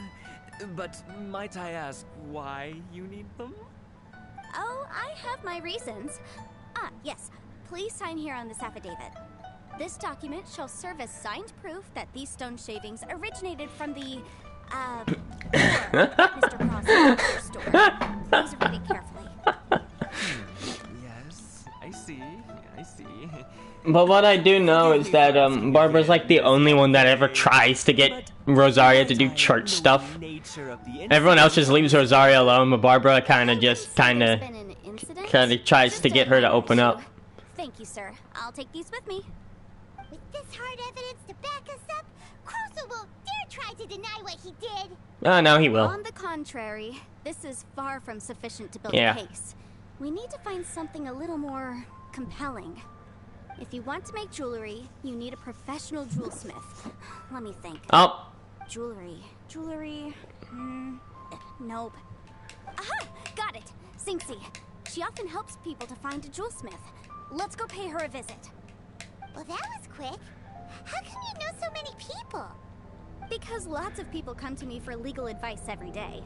Speaker 9: But might I ask why you need them?
Speaker 2: Oh, I have my reasons. Ah, yes. Please sign here on this affidavit. This document shall serve as signed proof that these stone shavings originated from the, Mr. Cross's store. Please read it carefully.
Speaker 9: Yes, I see.
Speaker 1: But what I do know is that Barbara's like the only one that ever tries to get Rosaria to do church stuff. Everyone else just leaves Rosaria alone, but Barbara kind of tries to get her to open up.
Speaker 2: Thank you, sir. I'll take these with me.
Speaker 4: With this hard evidence to back us up, Crossel won't dare try to deny what he did.
Speaker 1: Oh, no, he will.
Speaker 2: On the contrary, this is far from sufficient to build
Speaker 1: Yeah.
Speaker 2: a case. We need to find something a little more compelling. If you want to make jewelry, you need a professional jewelsmith. Let me think.
Speaker 1: Oh.
Speaker 2: Jewelry. Nope. Aha! Got it. Sinxie. She often helps people to find a jewelsmith. Let's go pay her a visit.
Speaker 4: Well, that was quick. How come you know so many people?
Speaker 2: Because lots of people come to me for legal advice every day.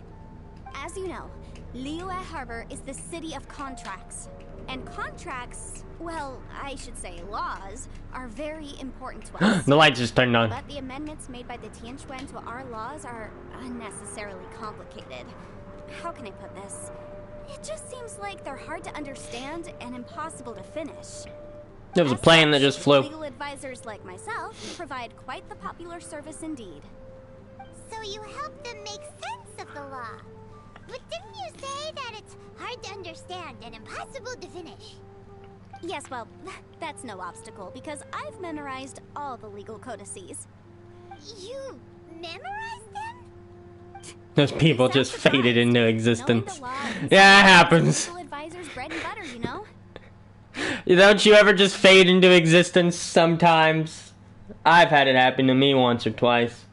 Speaker 2: As you know, Liyue Harbor is the city of contracts. And contracts, well, I should say laws, are very important to us.
Speaker 1: The light just turned on.
Speaker 2: But the amendments made by the Tianquan to our laws are unnecessarily complicated. How can I put this? It just seems like they're hard to understand and impossible to finish.
Speaker 1: There was a plane that just flew.
Speaker 2: Legal advisors like myself provide quite the popular service indeed.
Speaker 4: So you help them make sense of the law. But didn't you say that it's hard to understand and impossible to finish?
Speaker 2: Yes, well, that's no obstacle because I've memorized all the legal codices.
Speaker 4: You memorized them?
Speaker 1: Those people just faded into existence. Yeah, it happens.
Speaker 2: Legal advisors' bread and butter, you know?
Speaker 1: Don't you ever just fade into existence sometimes? I've had it happen to me once or twice.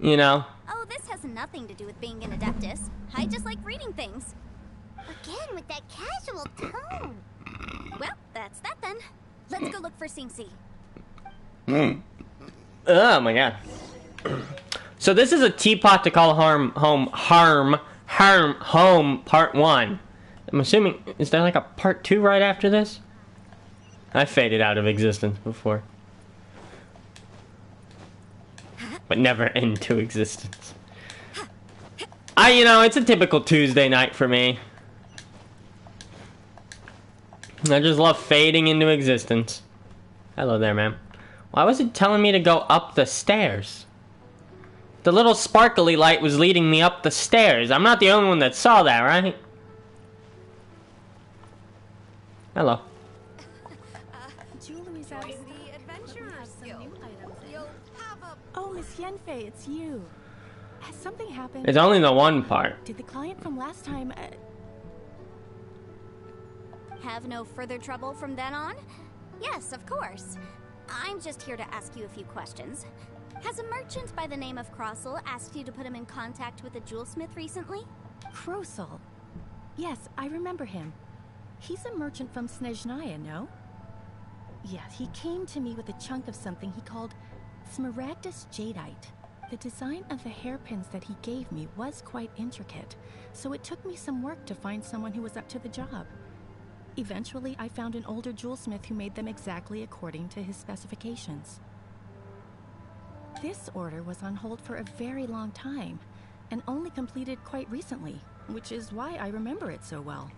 Speaker 1: You know?
Speaker 2: Oh, this has nothing to do with being an adeptus. I just like reading things.
Speaker 4: Again, with that casual tone.
Speaker 2: Well, that's that then. Let's go look for Sinxie.
Speaker 1: Oh my god. So this is a teapot to call home part 1. I'm assuming, is there like a part 2 right after this? I faded out of existence before. But never into existence. You know, it's a typical Tuesday night for me. I just love fading into existence. Hello there, ma'am. Why was it telling me to go up the stairs? The little sparkly light was leading me up the stairs. I'm not the only one that saw that, right? Hello.
Speaker 8: Jewelry's out. Oh, Miss Yenfei, it's you. Has something happened?
Speaker 1: It's only the one part.
Speaker 8: Did the client from last time...
Speaker 2: Have no further trouble from then on? Yes, of course. I'm just here to ask you a few questions. Has a merchant by the name of Crossel asked you to put him in contact with a jewelsmith recently?
Speaker 8: Crossel? Yes, I remember him. He's a merchant from Snezhnaya, no? Yes, he came to me with a chunk of something he called Smaragdus Jadeite. The design of the hairpins that he gave me was quite intricate, so it took me some work to find someone who was up to the job. Eventually, I found an older jewelsmith who made them exactly according to his specifications. This order was on hold for a very long time, and only completed quite recently, which is why I remember it so well.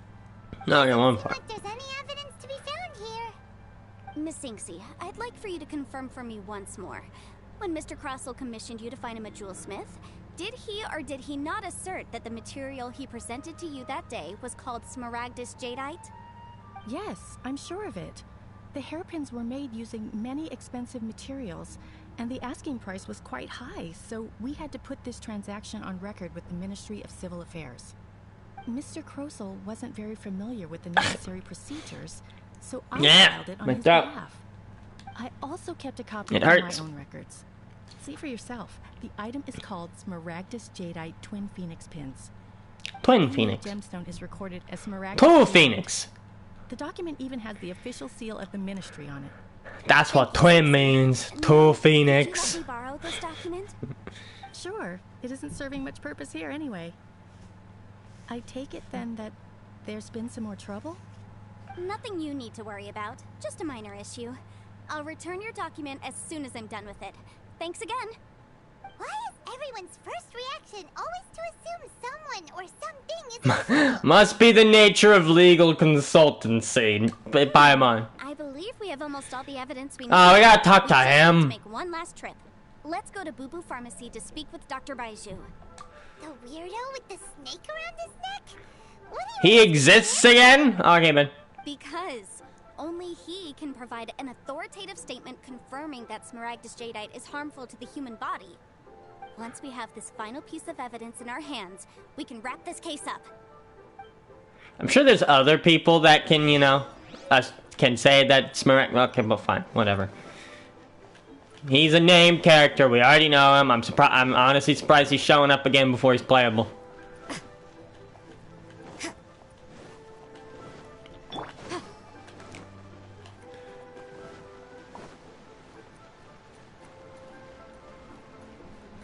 Speaker 1: No, I got one part.
Speaker 4: Like there's any evidence to be found here.
Speaker 2: Miss Sinxie, I'd like for you to confirm for me once more. When Mr. Crossel commissioned you to find him a jewelsmith, did he or did he not assert that the material he presented to you that day was called Smaragdus Jadeite?
Speaker 8: Yes, I'm sure of it. The hairpins were made using many expensive materials, and the asking price was quite high, so we had to put this transaction on record with the Ministry of Civil Affairs. Mr. Crossel wasn't very familiar with the necessary procedures, so I filed it on his behalf. I also kept a copy of my own records. See for yourself. The item is called Smaragdus Jadeite Twin Phoenix Pins.
Speaker 1: Twin Phoenix.
Speaker 8: The gemstone is recorded as Smaragdus.
Speaker 1: Two Phoenix.
Speaker 8: The document even has the official seal of the ministry on it.
Speaker 1: That's what twin means. Two Phoenix.
Speaker 2: Did you let me borrow this document?
Speaker 8: Sure. It isn't serving much purpose here anyway. I take it then that there's been some more trouble?
Speaker 2: Nothing you need to worry about. Just a minor issue. I'll return your document as soon as I'm done with it. Thanks again.
Speaker 4: Why is everyone's first reaction always to assume someone or something is
Speaker 1: Must be the nature of legal consultancy. Paimon.
Speaker 2: I believe we have almost all the evidence we need.
Speaker 1: Oh, we gotta talk to
Speaker 2: We just need
Speaker 1: him.
Speaker 2: to make one last trip. Let's go to Boo Boo Pharmacy to speak with Dr. Baiju.
Speaker 4: the weirdo with the snake around his neck? What do you
Speaker 1: He exists again? Okay, man.
Speaker 2: Because only he can provide an authoritative statement confirming that Smaragdus Jadeite is harmful to the human body. Once we have this final piece of evidence in our hands, we can wrap this case up.
Speaker 1: I'm sure there's other people that can, you know, can say that Smaragd. Okay, but fine, whatever. He's a named character. We already know him. I'm honestly surprised he's showing up again before he's playable.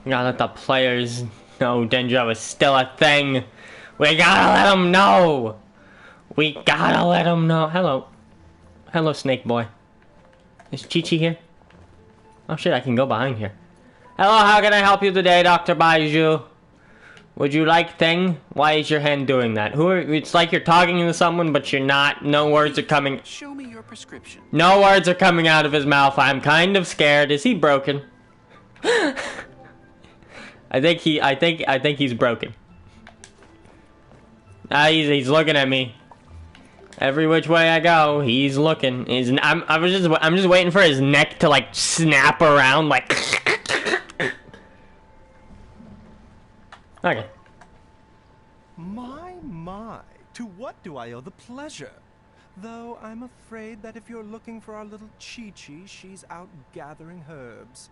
Speaker 1: We gotta let the players know Dendro is still a thing. We gotta let them know. We gotta let them know. Hello. Hello, Snake Boy. Is Chi-Chi here? Oh shit, I can go behind here. Hello, how can I help you today, Dr. Baiju? Would you like thing? Why is your hand doing that? It's like you're talking to someone, but you're not. No words are coming.
Speaker 6: Show me your prescription.
Speaker 1: No words are coming out of his mouth. I'm kind of scared. Is he broken? I think he's broken. He's looking at me. Every which way I go, he's looking. I'm just waiting for his neck to like snap around like. Okay.
Speaker 6: My, to what do I owe the pleasure? Though I'm afraid that if you're looking for our little Chi-Chi, she's out gathering herbs.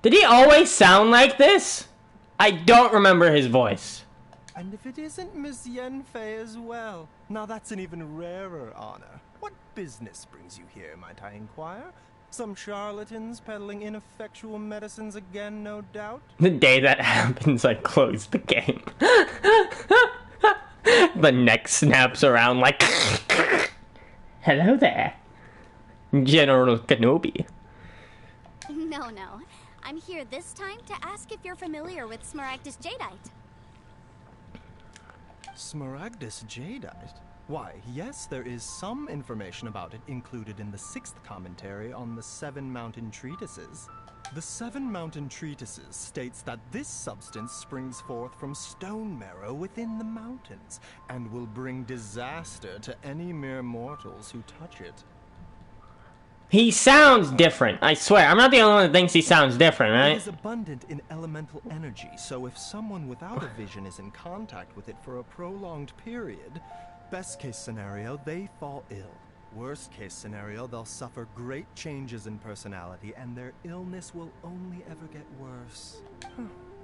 Speaker 1: Did he always sound like this? I don't remember his voice.
Speaker 6: And if it isn't Miss Yanfei as well, now that's an even rarer honor. What business brings you here, might I inquire? Some charlatans peddling ineffectual medicines again, no doubt?
Speaker 1: The day that happens, I close the game. The neck snaps around like... Hello there, General Kenobi.
Speaker 2: No. I'm here this time to ask if you're familiar with Smaragdus Jadeite.
Speaker 6: Smaragdus Jadeite? Why, yes, there is some information about it included in the 6th commentary on the 7 Mountain Treatises. The 7 Mountain Treatises states that this substance springs forth from stone marrow within the mountains, and will bring disaster to any mere mortals who touch it.
Speaker 1: He sounds different, I swear. I'm not the only one that thinks he sounds different, right?
Speaker 6: It is abundant in elemental energy, so if someone without a vision is in contact with it for a prolonged period, best case scenario, they fall ill. Worst case scenario, they'll suffer great changes in personality, and their illness will only ever get worse.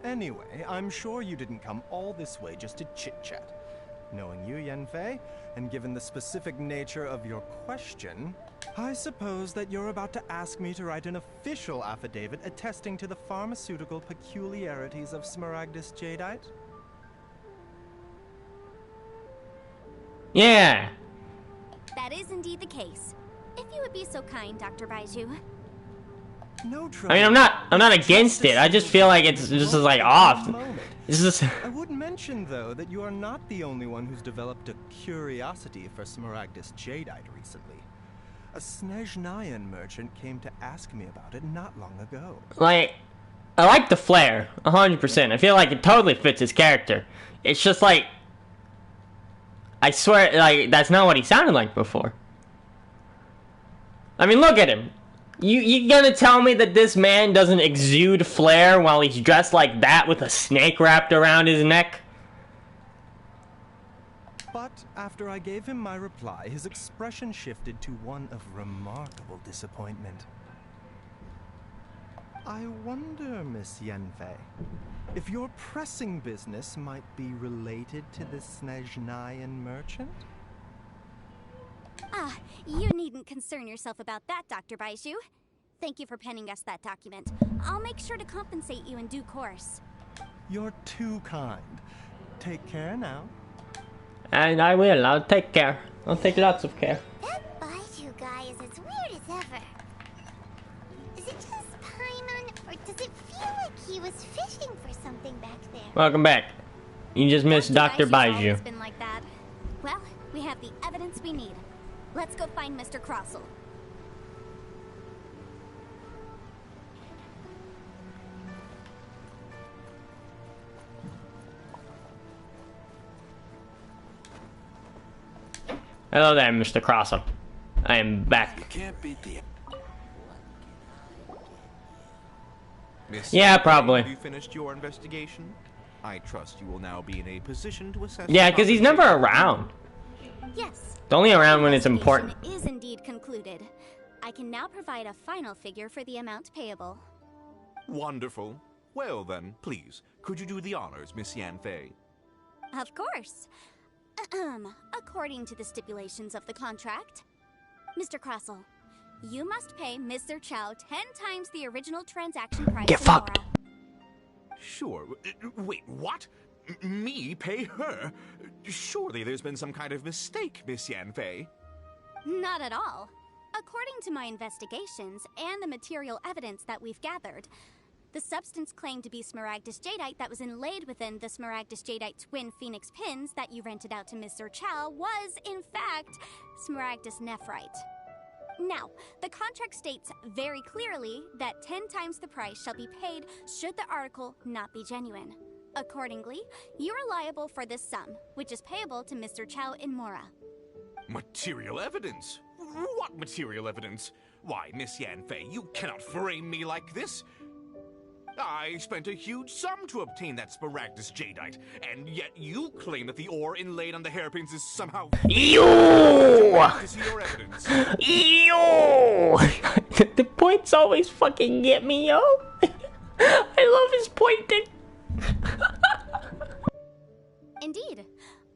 Speaker 6: Anyway, I'm sure you didn't come all this way just to chit-chat. Knowing you, Yanfei, and given the specific nature of your question, I suppose that you're about to ask me to write an official affidavit attesting to the pharmaceutical peculiarities of Smaragdus Jadeite?
Speaker 1: Yeah.
Speaker 2: That is indeed the case. If you would be so kind, Dr. Baiju.
Speaker 6: No trouble.
Speaker 1: I mean, I'm not against it. I just feel like it's just like off. It's just...
Speaker 6: I would mention, though, that you are not the only one who's developed a curiosity for Smaragdus Jadeite recently. A Snezhnayan merchant came to ask me about it not long ago.
Speaker 1: Like, I like the flair, 100%. I feel like it totally fits his character. It's just like... I swear, like, that's not what he sounded like before. I mean, look at him. You gonna tell me that this man doesn't exude flair while he's dressed like that with a snake wrapped around his neck?
Speaker 6: But after I gave him my reply, his expression shifted to one of remarkable disappointment. I wonder, Miss Yanfei, if your pressing business might be related to the Snezhnayan merchant?
Speaker 2: Ah, you needn't concern yourself about that, Dr. Baiju. Thank you for penning us that document. I'll make sure to compensate you in due course.
Speaker 6: You're too kind. Take care now.
Speaker 1: And I will. I'll take care. I'll take lots of care.
Speaker 4: That Baiju guy is as weird as ever. Is it just Paimon, or does it feel like he was fishing for something back there?
Speaker 1: Welcome back. You just missed Dr. Baiju.
Speaker 2: It's been like that. Well, we have the evidence we need. Let's go find Mr. Crossell.
Speaker 1: Hello there, Mr. Crossell. I am back.
Speaker 10: Can't beat the.
Speaker 5: Miss
Speaker 1: Yeah,
Speaker 5: Yanfei,
Speaker 1: probably.
Speaker 5: Have you finished your investigation? I trust you will now be in a position to assess.
Speaker 1: Yeah,
Speaker 5: the
Speaker 1: because he's never
Speaker 5: conversation.
Speaker 1: around.
Speaker 2: Yes.
Speaker 1: It's only around when it's important.
Speaker 2: Investigation is indeed concluded. I can now provide a final figure for the amount payable.
Speaker 5: Wonderful. Well then, please, could you do the honors, Miss Yanfei?
Speaker 2: Of course. According to the stipulations of the contract, Mr. Crossell, you must pay Mr. Chow 10 times the original transaction price.
Speaker 1: Get fucked.
Speaker 2: tomorrow.
Speaker 5: Sure. Wait, what? Me pay her? Surely there's been some kind of mistake, Miss Yanfei.
Speaker 2: Not at all. According to my investigations and the material evidence that we've gathered, the substance claimed to be Smaragdus Jadeite that was inlaid within the Smaragdus Jadeite twin phoenix pins that you rented out to Mr. Chow was, in fact, Smaragdus Nephrite. Now, the contract states very clearly that 10 times the price shall be paid should the article not be genuine. Accordingly, you are liable for this sum, which is payable to Mr. Chow in Mora.
Speaker 5: Material evidence? What material evidence? Why, Miss Yanfei, you cannot frame me like this. I spent a huge sum to obtain that Smaragdus Jadeite, and yet you claim that the ore inlaid on the hairpins is somehow...
Speaker 1: You!
Speaker 5: To see your evidence.
Speaker 1: Yo! The points always fucking get me, yo. I love his pointing.
Speaker 2: Indeed.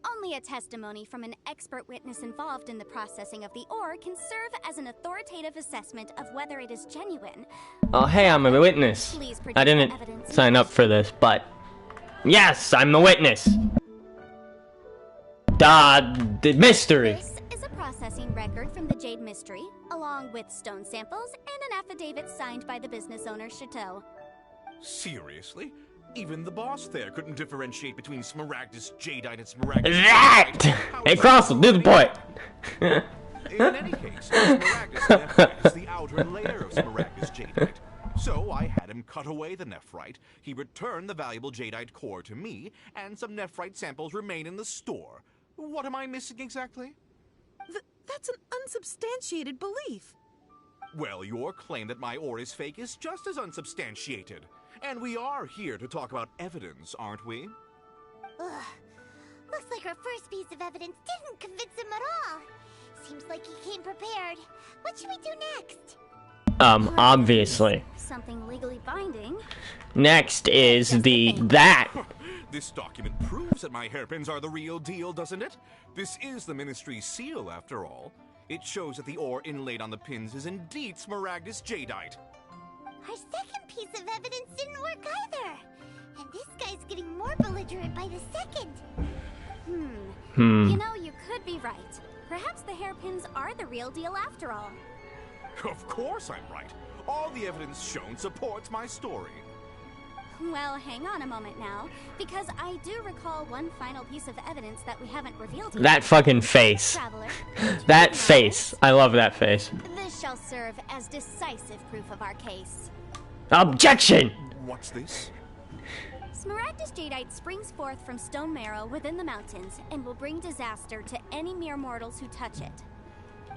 Speaker 2: Only a testimony from an expert witness involved in the processing of the ore can serve as an authoritative assessment of whether it is genuine.
Speaker 1: Oh, hey, I'm a witness.
Speaker 2: Please produce
Speaker 1: I didn't
Speaker 2: the evidence.
Speaker 1: sign up for this, but yes, I'm the witness. The mystery.
Speaker 2: This is a processing record from the Jade Mystery, along with stone samples and an affidavit signed by the business owner, Chateau.
Speaker 5: Seriously? Even the boss there couldn't differentiate between Smaragdus Jadeite and Smaragdus
Speaker 1: That!
Speaker 5: Jadeite.
Speaker 1: Hey, Crossell, do the point.
Speaker 5: In any case, Smaragdus Nephrite is the outer layer of Smaragdus Jadeite. So I had him cut away the Nephrite, he returned the valuable Jadeite core to me, and some Nephrite samples remain in the store. What am I missing exactly?
Speaker 8: That's an unsubstantiated belief.
Speaker 5: Well, your claim that my ore is fake is just as unsubstantiated. And we are here to talk about evidence, aren't we?
Speaker 4: Ugh. Looks like our first piece of evidence didn't convince him at all. Seems like he came prepared. What should we do next?
Speaker 1: Obviously.
Speaker 2: Something legally binding.
Speaker 1: Next is that.
Speaker 5: This document proves that my hairpins are the real deal, doesn't it? This is the Ministry's seal, after all. It shows that the ore inlaid on the pins is indeed Smaragdus Jadeite.
Speaker 4: Our second piece of evidence didn't work either. And this guy's getting more belligerent by the second.
Speaker 2: You know, you could be right. Perhaps the hairpins are the real deal after all.
Speaker 5: Of course I'm right. All the evidence shown supports my story.
Speaker 2: Well, hang on a moment now, because I do recall one final piece of evidence that we haven't revealed yet.
Speaker 1: That fucking face.
Speaker 2: Traveler,
Speaker 1: That face. I love that face.
Speaker 2: this shall serve as decisive proof of our case.
Speaker 1: Objection!
Speaker 5: What's this?
Speaker 2: Smaragdus Jadeite springs forth from stone marrow within the mountains and will bring disaster to any mere mortals who touch it.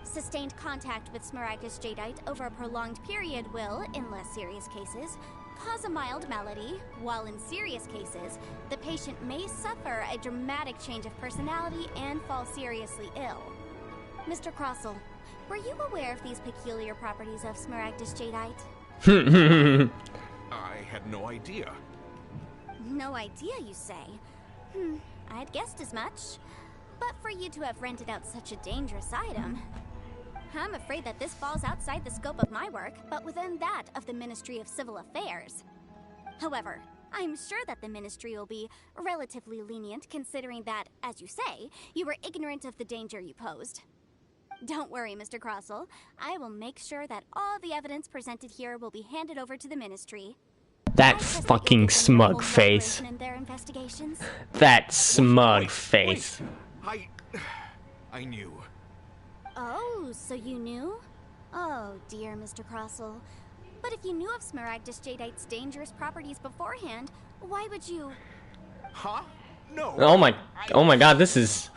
Speaker 2: Sustained contact with Smaragdus Jadeite over a prolonged period will, in less serious cases, cause a mild malady, while in serious cases, the patient may suffer a dramatic change of personality and fall seriously ill. Mr. Crossell, were you aware of these peculiar properties of Smaragdus Jadeite?
Speaker 5: I had no idea.
Speaker 2: No idea, you say? I'd guessed as much. But for you to have rented out such a dangerous item, I'm afraid that this falls outside the scope of my work, but within that of the Ministry of Civil Affairs. However, I'm sure that the Ministry will be relatively lenient considering that, as you say, you were ignorant of the danger you posed. Don't worry, Mr. Crossell. I will make sure that all the evidence presented here will be handed over to the Ministry.
Speaker 1: That fucking smug face.
Speaker 2: In their investigations.
Speaker 1: That smug face.
Speaker 5: Wait. I knew.
Speaker 2: Oh, so you knew? Oh, dear Mr. Crossell. But if you knew of Smaragdus Jadeite's dangerous properties beforehand, why would you...
Speaker 5: Huh? No.
Speaker 1: Oh my god, this is...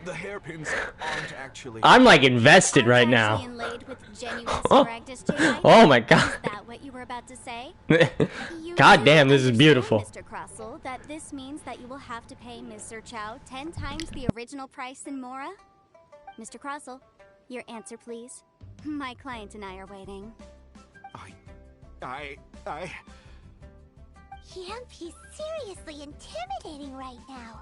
Speaker 5: The hairpins aren't actually...
Speaker 1: I'm like invested right now.
Speaker 2: Inlaid with genuine Smaragdus Jadeite?
Speaker 1: Oh my god.
Speaker 2: Is that what you were about to say?
Speaker 1: God damn, this is beautiful.
Speaker 2: Mr. Crossell, that this means that you will have to pay Mr. Chow 10 times the original price in Mora? Mr. Crossell, your answer please. My client and I are waiting.
Speaker 4: He's seriously intimidating right now.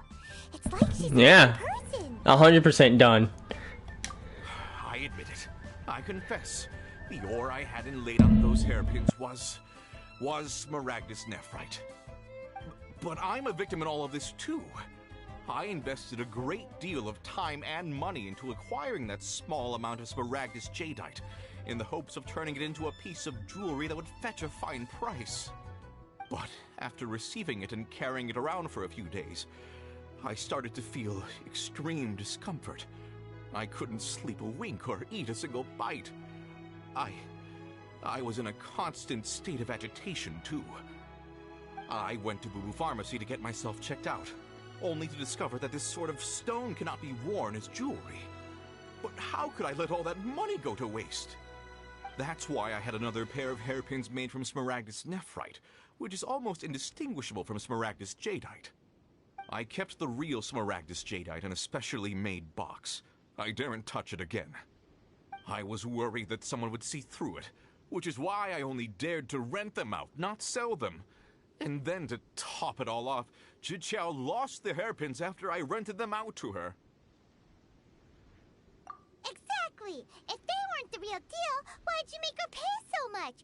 Speaker 4: It's like she's
Speaker 1: yeah,
Speaker 4: a person.
Speaker 1: 100% done.
Speaker 5: I admit it. I confess. The ore I had inlaid on those hairpins was Smaragdus Nephrite. But I'm a victim in all of this too. I invested a great deal of time and money into acquiring that small amount of Smaragdus Jadeite, in the hopes of turning it into a piece of jewelry that would fetch a fine price. But after receiving it and carrying it around for a few days, I started to feel extreme discomfort. I couldn't sleep a wink or eat a single bite. I was in a constant state of agitation too. I went to Boo Boo Pharmacy to get myself checked out, only to discover that this sort of stone cannot be worn as jewelry. But how could I let all that money go to waste? That's why I had another pair of hairpins made from Smaragdus Nephrite, which is almost indistinguishable from Smaragdus Jadeite. I kept the real Smaragdus Jadeite in a specially made box. I daren't touch it again. I was worried that someone would see through it, which is why I only dared to rent them out, not sell them. And then to top it all off, Jiqiao lost the hairpins after I rented them out to her.
Speaker 4: Exactly. If they weren't the real deal, why'd you make her pay so much?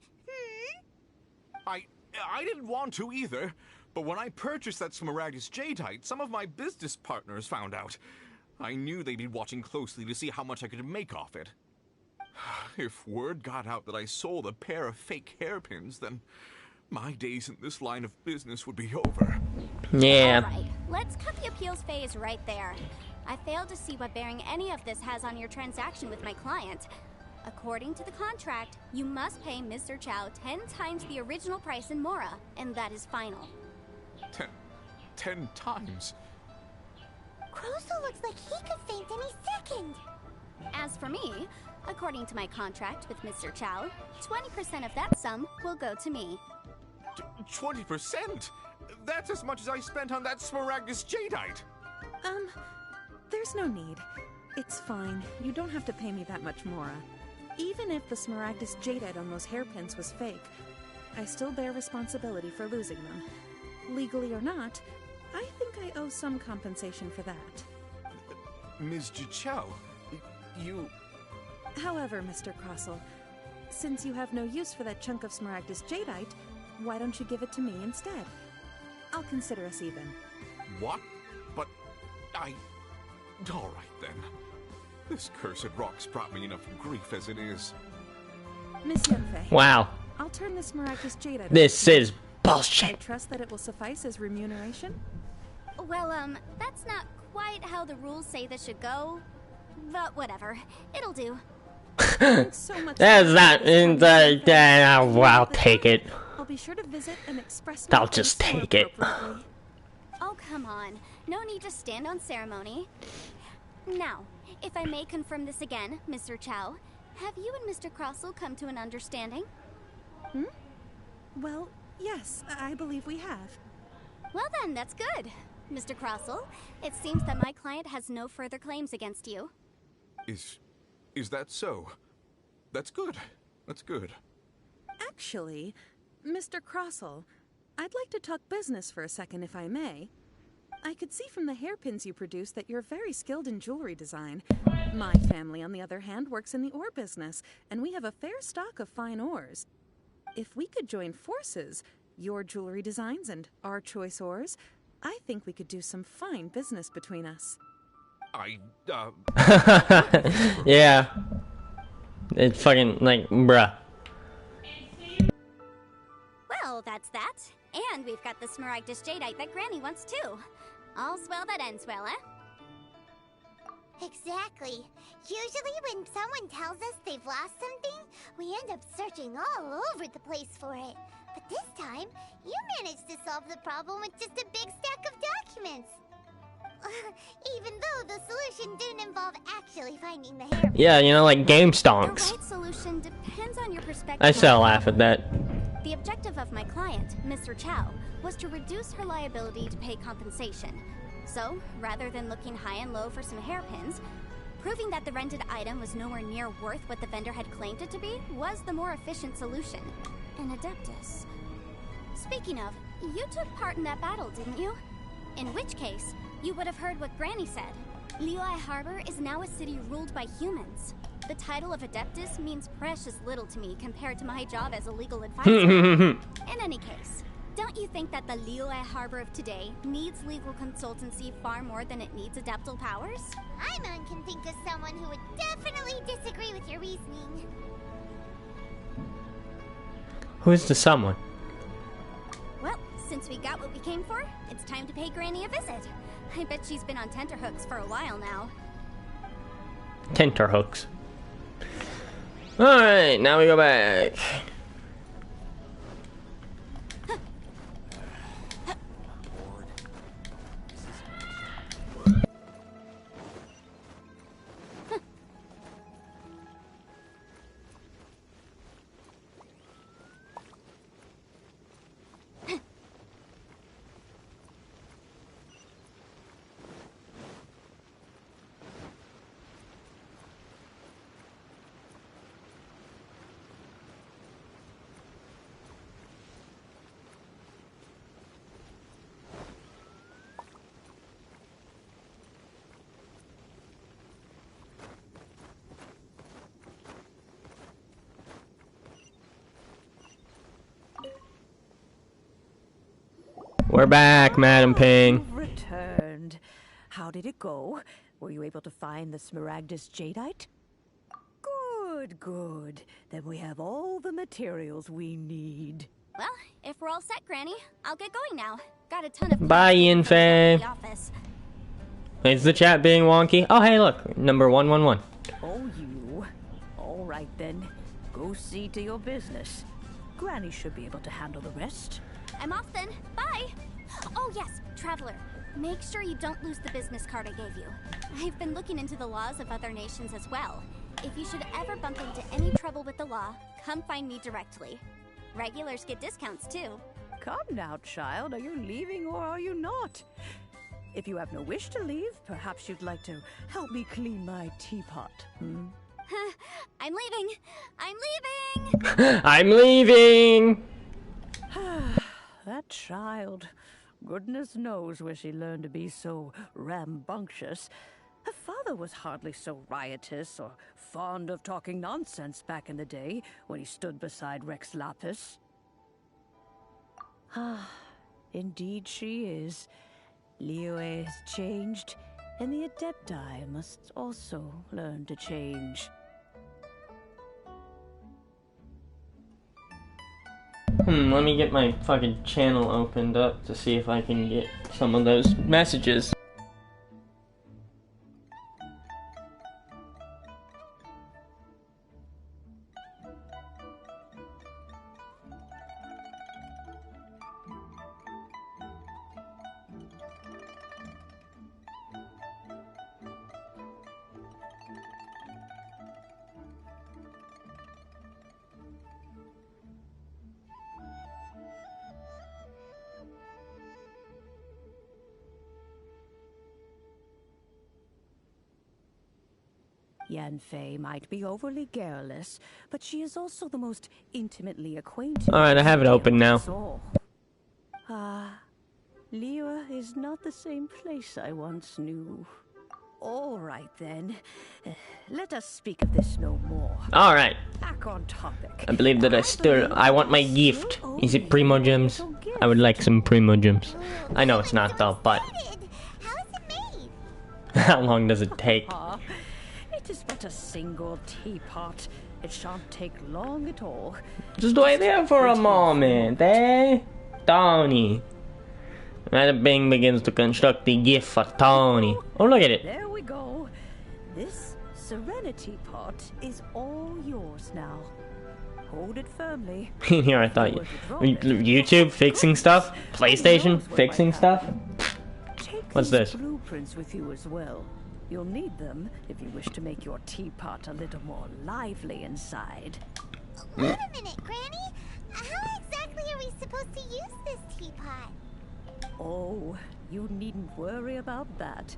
Speaker 5: I didn't want to either, but when I purchased that Smaragdus Jadeite, some of my business partners found out. I knew they'd be watching closely to see how much I could make off it. If word got out that I sold a pair of fake hairpins, then my days in this line of business would be over.
Speaker 1: Yeah.
Speaker 2: Alright, let's cut the appeals phase right there. I failed to see what bearing any of this has on your transaction with my client. According to the contract, you must pay Mr. Chow 10 times the original price in Mora, and that is final.
Speaker 5: 10 times?
Speaker 4: Crossell looks like he could faint any second.
Speaker 2: As for me, according to my contract with Mr. Chow, 20% of that sum will go to me.
Speaker 5: 20%? That's as much as I spent on that Smaragdus Jadeite!
Speaker 8: There's no need. It's fine. You don't have to pay me that much, Mora. Even if the Smaragdus Jadeite on those hairpins was fake, I still bear responsibility for losing them. Legally or not, I think I owe some compensation for that.
Speaker 5: Ms. Jiqiao, you...
Speaker 8: However, Mr. Crossell, since you have no use for that chunk of Smaragdus Jadeite, why don't you give it to me instead? I'll consider us even.
Speaker 5: What? But Alright then. This cursed rock's brought me enough grief as it is.
Speaker 8: Miss Yanfei.
Speaker 1: Wow.
Speaker 8: I'll turn the Smaragdus Jadeite.
Speaker 1: This is
Speaker 8: I
Speaker 1: bullshit.
Speaker 8: trust that it will suffice as remuneration?
Speaker 2: Well, that's not quite how the rules say this should go. But whatever. It'll do.
Speaker 8: Thanks so much.
Speaker 1: That's not in the... I'll take it.
Speaker 8: I'll be sure to visit and express
Speaker 1: I'll just take it.
Speaker 2: Oh, come on. No need to stand on ceremony. Now, if I may confirm this again, Mr. Chow, have you and Mr. Crossell come to an understanding?
Speaker 8: Well, yes, I believe we have.
Speaker 2: Well then, that's good. Mr. Crossell, it seems that my client has no further claims against you.
Speaker 5: Is that so? That's good. That's good.
Speaker 8: Actually, Mr. Crossell, I'd like to talk business for a second if I may. I could see from the hairpins you produce that you're very skilled in jewelry design. My family, on the other hand, works in the ore business, and we have a fair stock of fine ores. If we could join forces, Your jewelry designs and our choice ores. I think we could do some fine business between us.
Speaker 1: Yeah. It's fucking like, bruh.
Speaker 2: Well, that's that. And we've got the Smaragdus Jadeite that Granny wants too. All's well that ends well, eh?
Speaker 4: Exactly. Usually when someone tells us they've lost something, we end up searching all over the place for it. But this time, you managed to solve the problem with just a big stack of documents. Even though the solution didn't involve actually finding the hair.
Speaker 1: Yeah, you know, like game
Speaker 2: The
Speaker 1: stonks.
Speaker 2: right solution depends on your perspective.
Speaker 1: I still laugh at that.
Speaker 2: The objective of my client, Mr. Chow, was to reduce her liability to pay compensation. So, rather than looking high and low for some hairpins, proving that the rented item was nowhere near worth what the vendor had claimed it to be was the more efficient solution. An Adeptus. Speaking of, you took part in that battle, didn't you? In which case, you would have heard what Granny said. Liyue Harbor is now a city ruled by humans. The title of Adeptus means precious little to me compared to my job as a legal advisor. In any case, don't you think that the Liyue Harbor of today needs legal consultancy far more than it needs adeptal powers?
Speaker 4: Paimon can think of someone who would definitely disagree with your reasoning.
Speaker 1: Who's the someone?
Speaker 2: Well, since we got what we came for, it's time to pay Granny a visit. I bet she's been on tenterhooks for a while now.
Speaker 1: Tenterhooks. Alright, now we go back. We're back, Madam Ping.
Speaker 3: You've returned. How did it go? Were you able to find the Smaragdus Jadeite? Good, good. Then we have all the materials we need.
Speaker 2: Well, if we're all set, Granny, I'll get going now. Got a ton of
Speaker 1: Bye, Yinfei.
Speaker 2: the office.
Speaker 1: Is the chat being wonky? Oh, hey, look. Number 111.
Speaker 3: Oh, you. All right, then. Go see to your business. Granny should be able to handle the rest.
Speaker 2: I'm off then. Bye! Oh yes, Traveler. Make sure you don't lose the business card I gave you. I've been looking into the laws of other nations as well. If you should ever bump into any trouble with the law, come find me directly. Regulars get discounts too.
Speaker 3: Come now, child. Are you leaving or are you not? If you have no wish to leave, perhaps you'd like to help me clean my teapot, hmm?
Speaker 2: I'm leaving! I'm leaving!
Speaker 1: I'm leaving!
Speaker 3: That child. Goodness knows where she learned to be so rambunctious. Her father was hardly so riotous or fond of talking nonsense back in the day when he stood beside Rex Lapis. Ah, indeed she is. Liyue has changed, and the Adepti must also learn to change.
Speaker 1: Let me get my fucking channel opened up to see if I can get some of those messages.
Speaker 3: Yanfei might be overly garrulous, but she is also the most intimately acquainted.
Speaker 1: Alright, I have it open now.
Speaker 3: Ah, Liyue is not the same place I once knew. All right then. Let us speak of this no more.
Speaker 1: All right.
Speaker 3: Back on topic.
Speaker 1: I believe that I want my gift. Is it Primo Gems? I would like some Primo Gems. I know it's not though, but
Speaker 4: How is it made?
Speaker 1: how long does it take?
Speaker 3: It is but a single teapot. It shan't take long at all.
Speaker 1: Just wait there for a moment, eh? Tony. Madam Bing begins to construct the gift for Tony. Oh, look at it.
Speaker 3: There we go. This Serenity pot is all yours now. Hold it firmly.
Speaker 1: Here, I thought YouTube fixing stuff? PlayStation fixing stuff?
Speaker 3: Take
Speaker 1: What's
Speaker 3: these
Speaker 1: this?
Speaker 3: blueprints with you as well. You'll need them if you wish to make your teapot a little more lively inside.
Speaker 4: Wait a minute, Granny. How exactly are we supposed to use this teapot?
Speaker 3: Oh, you needn't worry about that.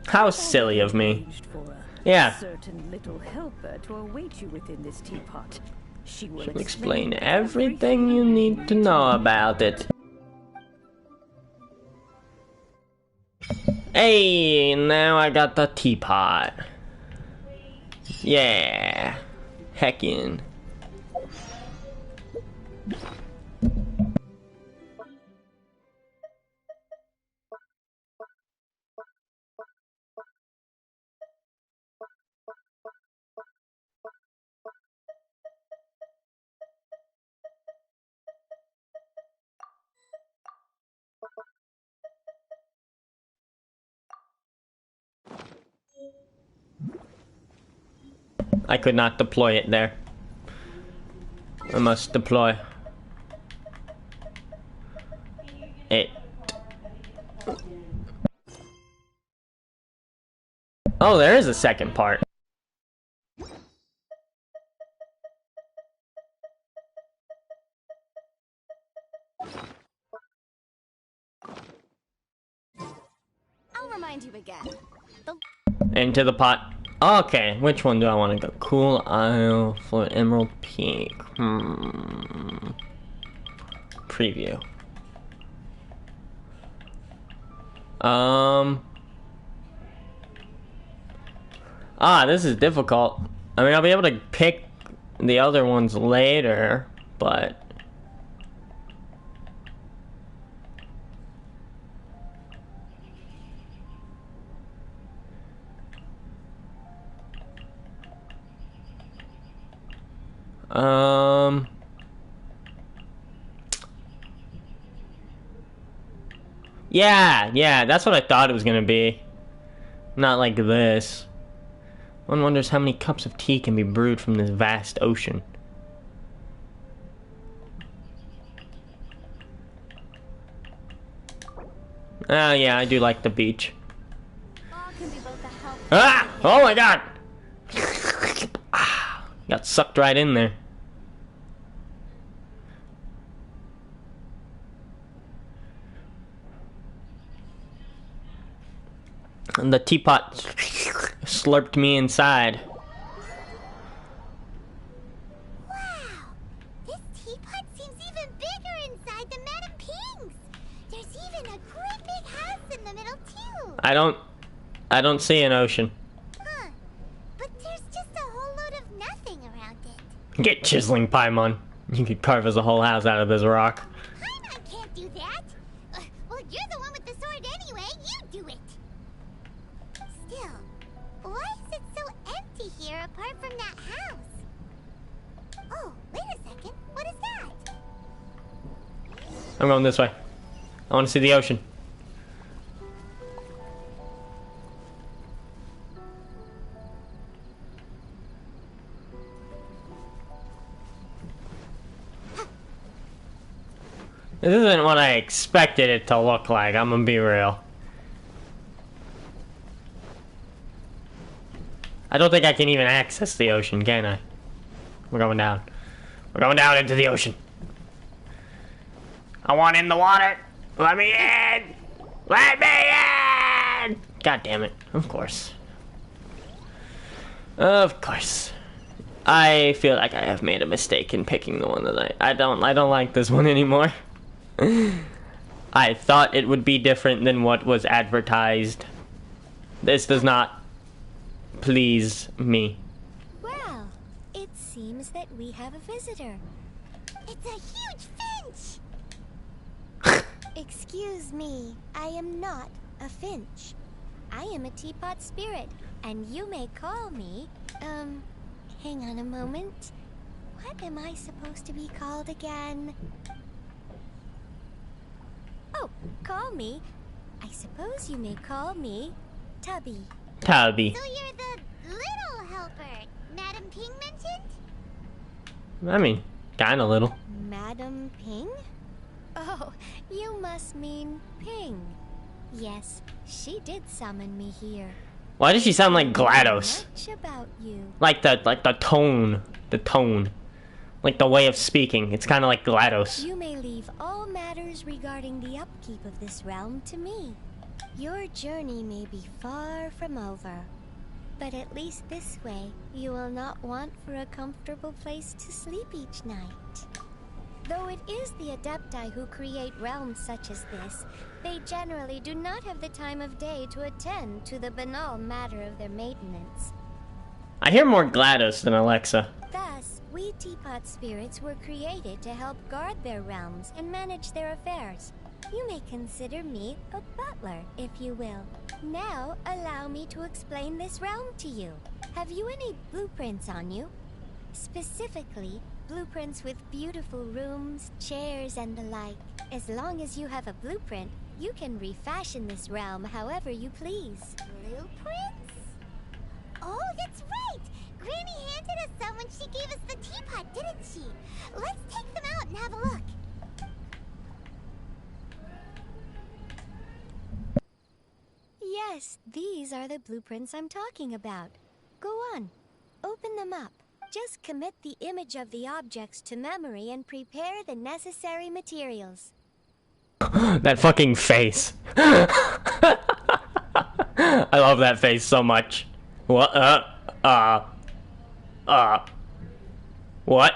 Speaker 1: How silly of me.
Speaker 3: Arranged for a
Speaker 1: Yeah.
Speaker 3: certain little helper to await you within this teapot. She will
Speaker 1: She'll explain everything you need to know about it. Hey, now I got the teapot. Yeah. Heckin'. I could not deploy it there. I must deploy it. Oh, there is a second part.
Speaker 2: I'll remind you again.
Speaker 1: Into the pot. Okay, which one do I want to go? Cool Isle for Emerald Peak. Preview. This is difficult. I mean, I'll be able to pick the other ones later, but... Yeah, that's what I thought it was gonna be. Not like this. One wonders how many cups of tea can be brewed from this vast ocean. Oh yeah, I do like the beach.
Speaker 2: All can be both a help.
Speaker 1: Ah! Oh my god! Got sucked right in there. And the teapot slurped me inside.
Speaker 4: Wow! This teapot seems even bigger inside than Madame Ping's. There's even a great big house in the middle too.
Speaker 1: I don't see an ocean.
Speaker 4: Huh. But there's just a whole load of nothing around it.
Speaker 1: Get chiseling, Paimon. You could carve us a whole house out of this rock.
Speaker 4: Paimon can't do that. Well, you're the one with the sword anyway. You do it. Still, why is it so empty here apart from that house? Oh, wait a second. What is that?
Speaker 1: I'm going this way. I want to see the ocean. This isn't what I expected it to look like, I'm gonna be real. I don't think I can even access the ocean, can I? We're going down. We're going down into the ocean. I want in the water. Let me in! Let me in! God damn it. Of course. Of course. I feel like I have made a mistake in picking the one that I don't like this one anymore. I thought it would be different than what was advertised. This does not please me.
Speaker 2: Well, it seems that we have a visitor.
Speaker 4: It's a huge finch!
Speaker 2: Excuse me, I am not a finch. I am a teapot spirit, and you may call me, hang on a moment. What am I supposed to be called again? Oh, call me. I suppose you may call me Tubby.
Speaker 1: Tubby.
Speaker 4: So you're the little helper Madam Ping mentioned?
Speaker 1: I mean, kinda little.
Speaker 2: Madam Ping? Oh, you must mean Ping. Yes, she did summon me here.
Speaker 1: Why does she sound like GLaDOS?
Speaker 2: Much about you.
Speaker 1: Like the tone. The tone. Like the way of speaking. It's kinda like GLaDOS.
Speaker 2: You may leave all matters regarding the upkeep of this realm to me. Your journey may be far from over, but at least this way you will not want for a comfortable place to sleep each night. Though it is the Adepti who create realms such as this, they generally do not have the time of day to attend to the banal matter of their maintenance.
Speaker 1: I hear more GLaDOS than Alexa.
Speaker 2: Thus, we teapot spirits were created to help guard their realms and manage their affairs. You may consider me a butler, if you will. Now, allow me to explain this realm to you. Have you any blueprints on you? Specifically, blueprints with beautiful rooms, chairs, and the like. As long as you have a blueprint, you can refashion this realm however you please.
Speaker 4: Blueprints? Oh, that's right! Granny handed us some when she gave us the teapot, didn't she? Let's take them out and have a look.
Speaker 2: Yes, these are the blueprints I'm talking about. Go on, open them up. Just commit the image of the objects to memory and prepare the necessary materials.
Speaker 1: That fucking face. I love that face so much. What? What?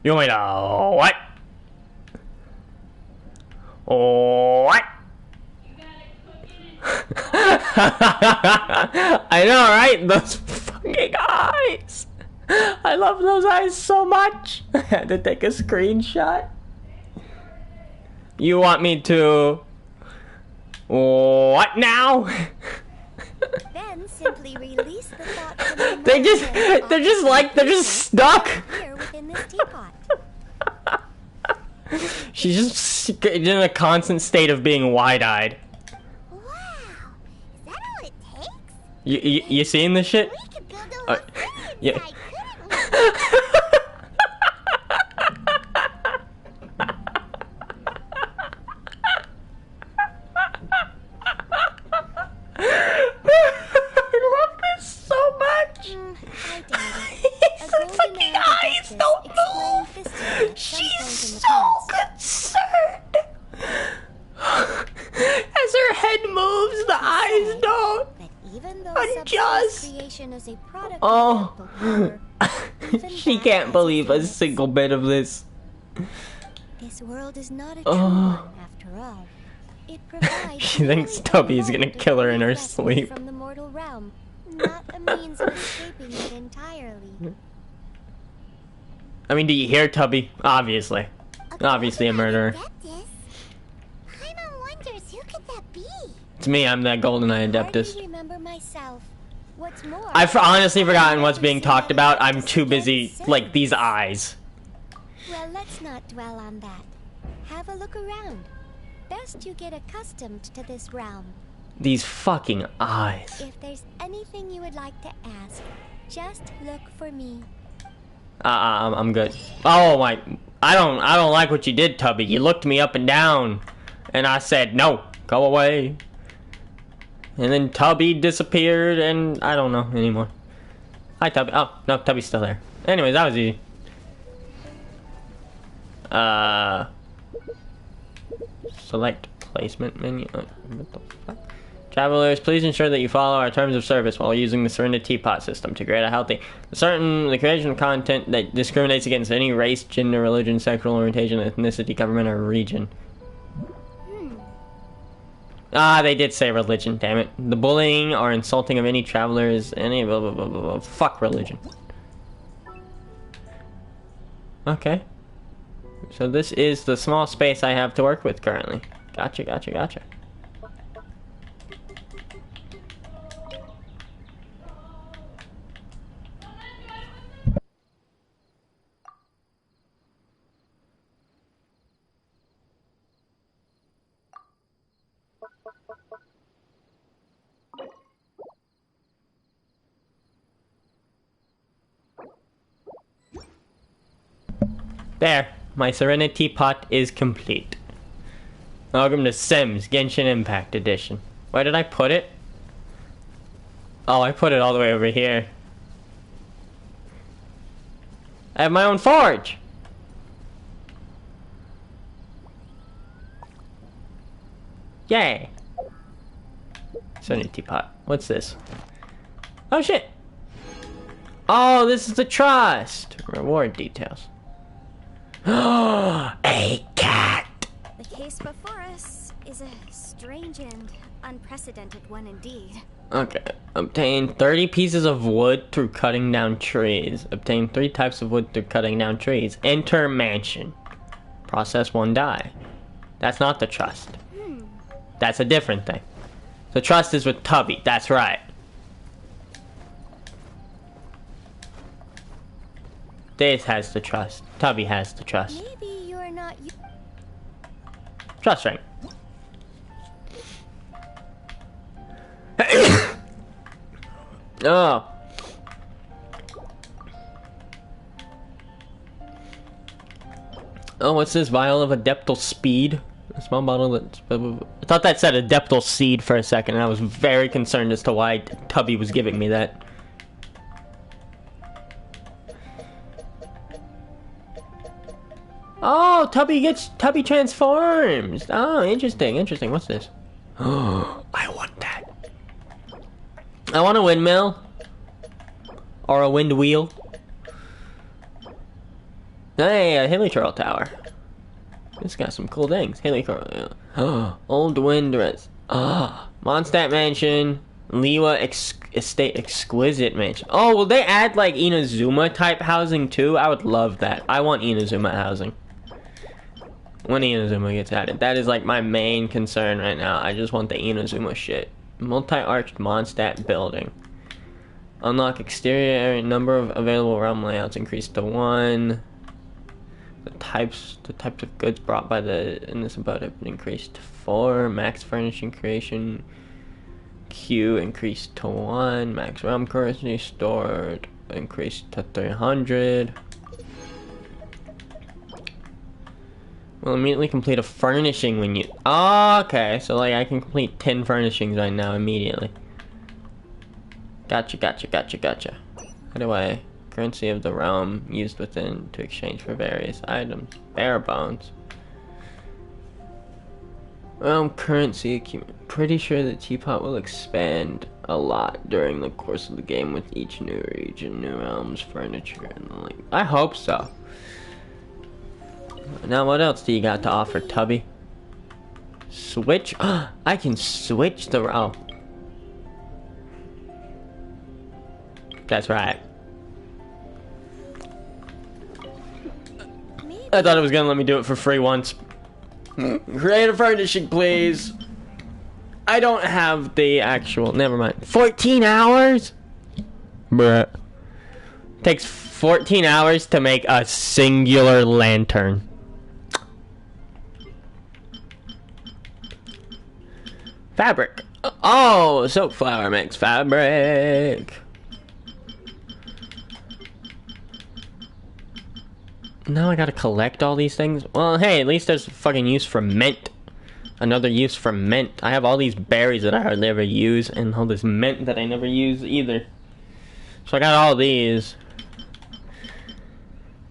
Speaker 1: You want me to what? What? I know, right? Those fucking eyes. I love those eyes so much. I had to take a screenshot. You want me to what now?
Speaker 2: Then simply release the thought from the
Speaker 1: they're just stuck.
Speaker 2: here within this teapot.
Speaker 1: She's just in a constant state of being wide-eyed.
Speaker 4: Wow! Is that all it takes?
Speaker 1: You seeing this shit?
Speaker 4: We could build a lot
Speaker 1: yeah.
Speaker 4: inside, couldn't
Speaker 1: I love this so much.
Speaker 2: I doubt it. A golden
Speaker 1: Fucking
Speaker 2: arrow
Speaker 1: eyes
Speaker 2: Augustus
Speaker 1: don't
Speaker 2: explained
Speaker 1: move.
Speaker 2: this to me at some point
Speaker 1: She's
Speaker 2: in the
Speaker 1: so
Speaker 2: past.
Speaker 1: concerned. As her head moves, the eyes don't.
Speaker 2: But even though
Speaker 1: Adjust.
Speaker 2: substance creation is a product
Speaker 1: Oh.
Speaker 2: of mental power, even
Speaker 1: She
Speaker 2: that
Speaker 1: can't
Speaker 2: has
Speaker 1: believe a
Speaker 2: limits.
Speaker 1: single bit of this.
Speaker 2: This world is not a true
Speaker 1: Oh.
Speaker 2: one, after all. It provides
Speaker 1: She thinks
Speaker 2: merely a
Speaker 1: Tubby's gonna
Speaker 2: mode of
Speaker 1: kill her in her
Speaker 2: regressing
Speaker 1: sleep.
Speaker 2: from the mortal realm, not a means of escaping it entirely.
Speaker 1: I mean, do you hear Tubby? Obviously. Obviously a murderer.
Speaker 4: Adeptus? Paimon wonders who could that be?
Speaker 1: It's me, I'm that GoldenEye Adeptus.
Speaker 2: Hardly remember myself. What's more,
Speaker 1: I've honestly forgotten what's
Speaker 2: I've
Speaker 1: being
Speaker 2: never
Speaker 1: talked
Speaker 2: seen
Speaker 1: about.
Speaker 2: anyone
Speaker 1: I'm too
Speaker 2: again
Speaker 1: busy,
Speaker 2: since.
Speaker 1: like, these eyes.
Speaker 2: Well, let's not dwell on that. Have a look around. Best you get accustomed to this realm.
Speaker 1: These fucking eyes.
Speaker 2: If there's anything you would like to ask, just look for me.
Speaker 1: I'm good. Oh my, I don't like what you did, Tubby. You looked me up and down, and I said, no, go away. And then Tubby disappeared, and I don't know anymore. Hi, Tubby. Oh, no, Tubby's still there. Anyways, that was easy. Select placement menu. What the fuck? Travelers, please ensure that you follow our terms of service while using the Serenity Teapot system to create a healthy, the creation of content that discriminates against any race, gender, religion, sexual orientation, ethnicity, government, or region. Ah, they did say religion, damn it. The bullying or insulting of any travelers, any blah blah blah blah blah. Fuck religion. Okay. So this is the small space I have to work with currently. Gotcha, gotcha, gotcha. There, my Serenity Pot is complete. Welcome to Sims Genshin Impact Edition. Where did I put it? Oh, I put it all the way over here. I have my own forge! Yay! Serenity Pot. What's this? Oh shit! Oh, this is the trust! Reward details. A cat!
Speaker 2: The case before us is a strange and unprecedented one indeed.
Speaker 1: Okay. Obtain 30 pieces of wood through cutting down trees. Obtain 3 types of wood through cutting down trees. Enter mansion. Process 1 dye. That's not the trust. That's a different thing. The trust is with Tubby. That's right. This has the trust. Tubby has the trust.
Speaker 2: Maybe you're not.
Speaker 1: Trust ring. Oh. Oh, what's this? Vial of Adeptal Speed? A small bottle that's... I thought that said Adeptal Seed for a second, and I was very concerned as to why Tubby was giving me that. Oh, Tubby transforms. Oh, interesting, interesting. What's this? Oh, I want that. I want a windmill. Or a wind wheel. Hey, a helicoral tower. This got some cool things. Helicoral. Oh, old wind dress. Oh, Mondstadt Mansion. Liwa Estate Exquisite Mansion. Oh, will they add like Inazuma type housing too? I would love that. I want Inazuma housing. When Inazuma gets added. That is like my main concern right now. I just want the Inazuma shit. Multi-arched Mondstadt building. Unlock exterior area. Number of available realm layouts increased to 1. The types of goods brought by in this abode have been increased to 4. Max furnishing creation queue increased to 1. Max realm currency stored increased to 300. Will immediately complete a furnishing when you... Oh, okay, so like I can complete 10 furnishings right now immediately. Gotcha, gotcha, gotcha, gotcha. How do I... Currency of the realm used within to exchange for various items. Bare bones. Realm currency... Pretty sure the teapot will expand a lot during the course of the game with each new region, new realms, furniture, and the like. I hope so. Now what else do you got to offer, Tubby? Switch? I can switch the... Oh. That's right. I thought it was gonna let me do it for free once. Create a furnishing, please. I don't have the actual... Never mind. 14 hours? Bruh. Takes 14 hours to make a singular lantern. Fabric. Oh, soap flower makes fabric. Now I gotta collect all these things? Well, hey, at least there's a fucking use for mint. Another use for mint. I have all these berries that I hardly ever use, and all this mint that I never use either. So I got all these.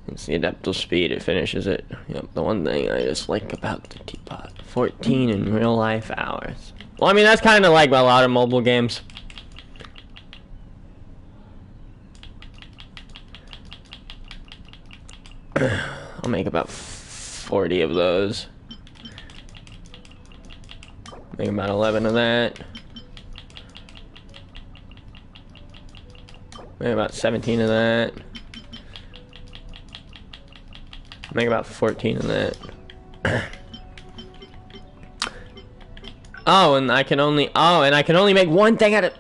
Speaker 1: It's the adaptable speed, it finishes it. Yep, the one thing I just like about the teapot. 14 in real life hours. Well, I mean, that's kind of like a lot of mobile games. I'll make about 40 of those. Make about 11 of that. Make about 17 of that. Make about 14 of that. Oh, and I can only make one thing at it.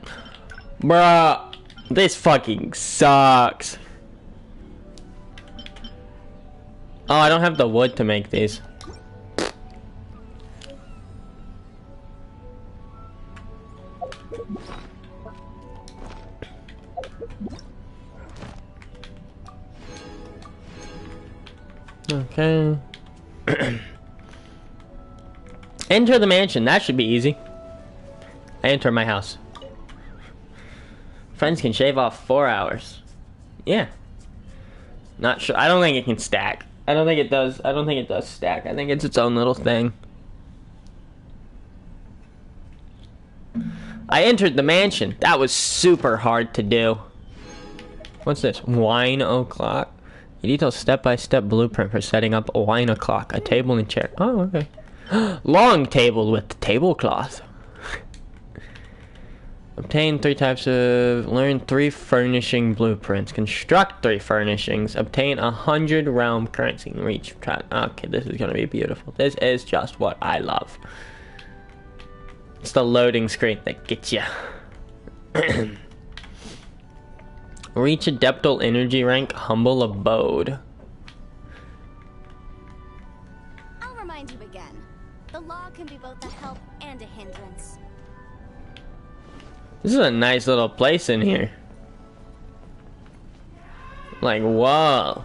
Speaker 1: Bruh, this fucking sucks. Oh, I don't have the wood to make these. Okay. Enter the mansion. That should be easy. I enter my house. Friends can shave off 4 hours. Yeah. Not sure. I don't think it can stack. I don't think it does. I don't think it does stack. I think it's its own little thing. I entered the mansion. That was super hard to do. What's this? Wine o'clock. You detail step-by-step blueprint for setting up a wine o'clock, a table and chair. Oh, okay. Long table with tablecloth. Obtain 3 types of... Learn 3 furnishing blueprints. Construct 3 furnishings. Obtain 100 realm currency. Reach... Okay, this is gonna be beautiful. This is just what I love. It's the loading screen that gets you. Reach Adeptal Energy rank Humble Abode.
Speaker 2: I'll remind you again. The law can be both a help and a hindrance.
Speaker 1: This is a nice little place in here. Like, whoa.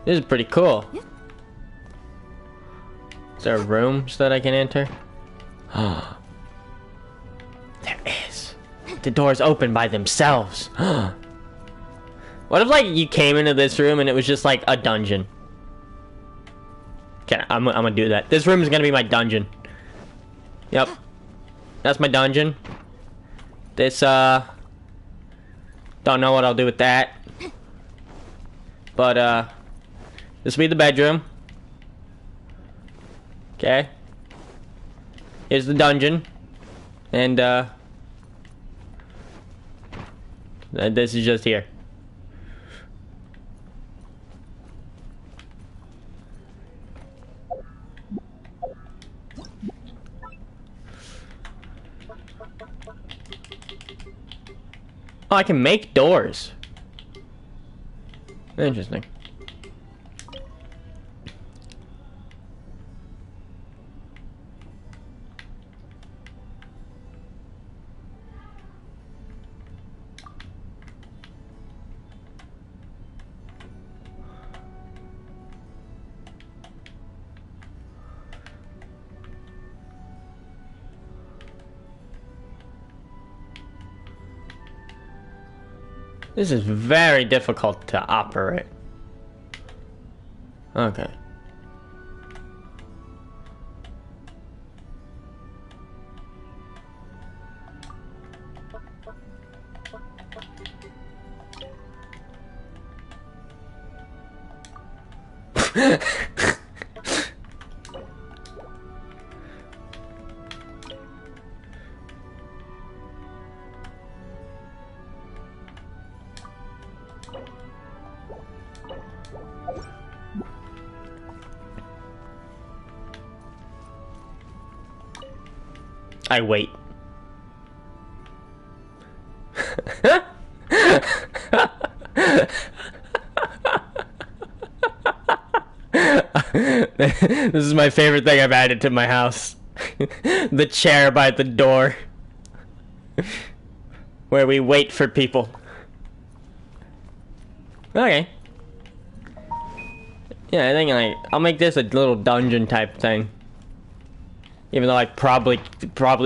Speaker 1: This is pretty cool. Is there rooms that I can enter? Oh. There is. The doors open by themselves. What if, like, you came into this room and it was just, like, a dungeon? Okay, I'm gonna do that. This room is gonna be my dungeon. Yep. That's my dungeon. This, don't know what I'll do with that. But, this will be the bedroom. Okay. Here's the dungeon. And, this is just here. Oh, I can make doors. Interesting. This is very difficult to operate. Okay. I wait. This is my favorite thing I've added to my house. The chair by the door. Where we wait for people. Okay. Yeah, I think I'll make this a little dungeon type thing. Even though I probably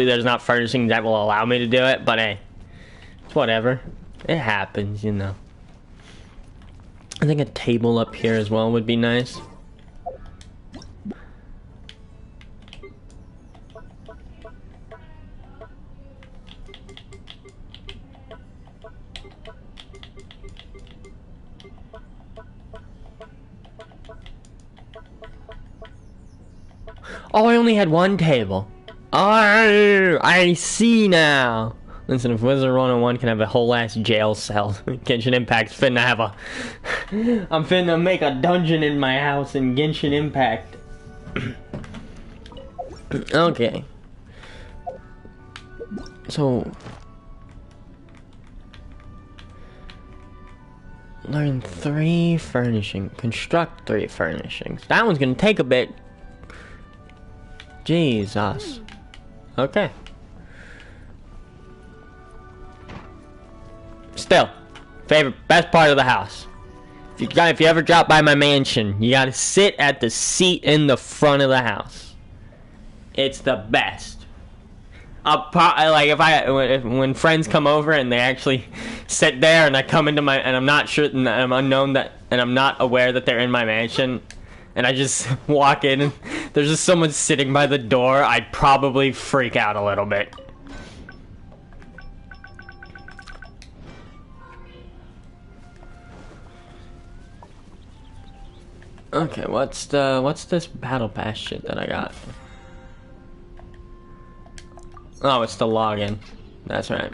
Speaker 1: there's not furnishing that will allow me to do it, but hey, it's whatever. It happens, you know. I think a table up here as well would be nice. Oh, I only had one table. Oh, I see now. Listen, if Wizard 101 can have a whole ass jail cell, Genshin Impact's finna have a... I'm finna make a dungeon in my house in Genshin Impact. Okay. So... learn 3 furnishing. Construct 3 furnishings. That one's gonna take a bit. Jesus. Okay. Still, best part of the house. If you ever drop by my mansion, you gotta sit at the seat in the front of the house. It's the best. When friends come over and they actually sit there, and I come into my, and I'm not sure, and I'm unknown that, and I'm not aware that they're in my mansion, and I just walk in and there's just someone sitting by the door, I'd probably freak out a little bit. Okay, what's this battle pass shit that I got? Oh, it's the login. That's right.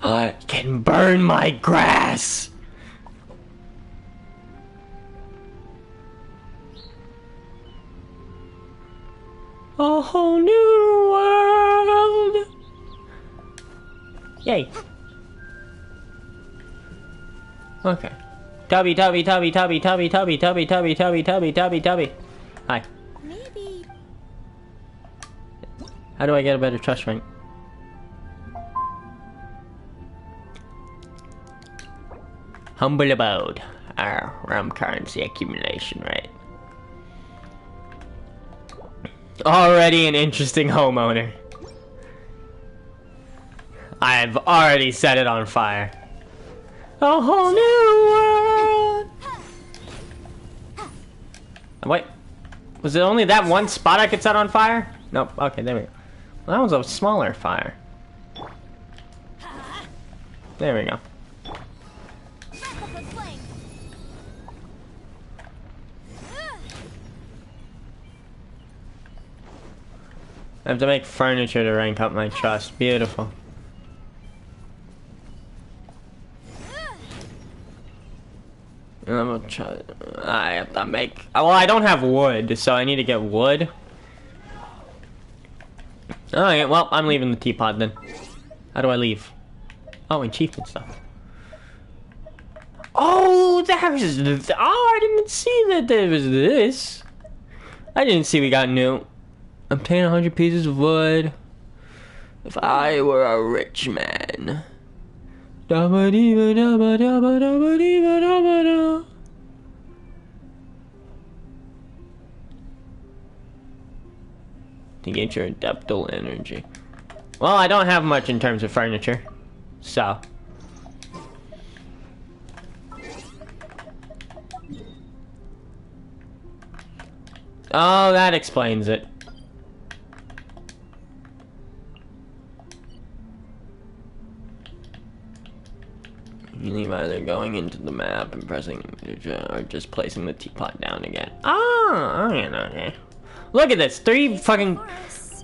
Speaker 1: I can burn my grass. A whole new world. Yay. Okay. Tubby. Hi.
Speaker 2: Maybe.
Speaker 1: How do I get a better trust rank? Humble abode. Our realm currency accumulation rate. Already an interesting homeowner. I've already set it on fire. A whole new world. Wait, was it only that one spot I could set on fire? Nope. Okay, there we go. Well, that was a smaller fire. There we go. I have to make furniture to rank up my trust. Beautiful. I'm gonna try. I have to make. Well, I don't have wood, so I need to get wood. Alright, well, I'm leaving the teapot then. How do I leave? Oh, achievement stuff. Oh, there's. Oh, I didn't see that there was this. I didn't see we got new. Obtain 100 pieces of wood. If I were a rich man. Dabba dee dabba dabba dabba dee dabba da. To get your adeptal energy. Well, I don't have much in terms of furniture. So. Oh, that explains it. You leave either going into the map and pressing, or just placing the teapot down again. Oh, okay. Look at this.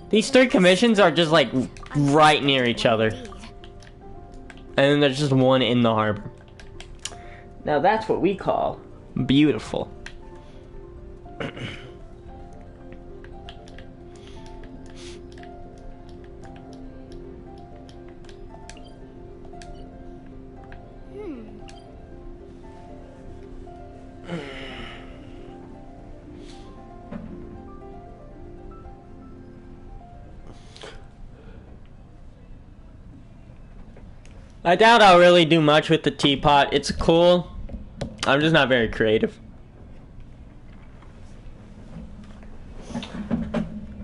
Speaker 1: These 3 commissions are just like right near each other. And then there's just one in the harbor. Now that's what we call beautiful. I doubt I'll really do much with the teapot. It's cool. I'm just not very creative.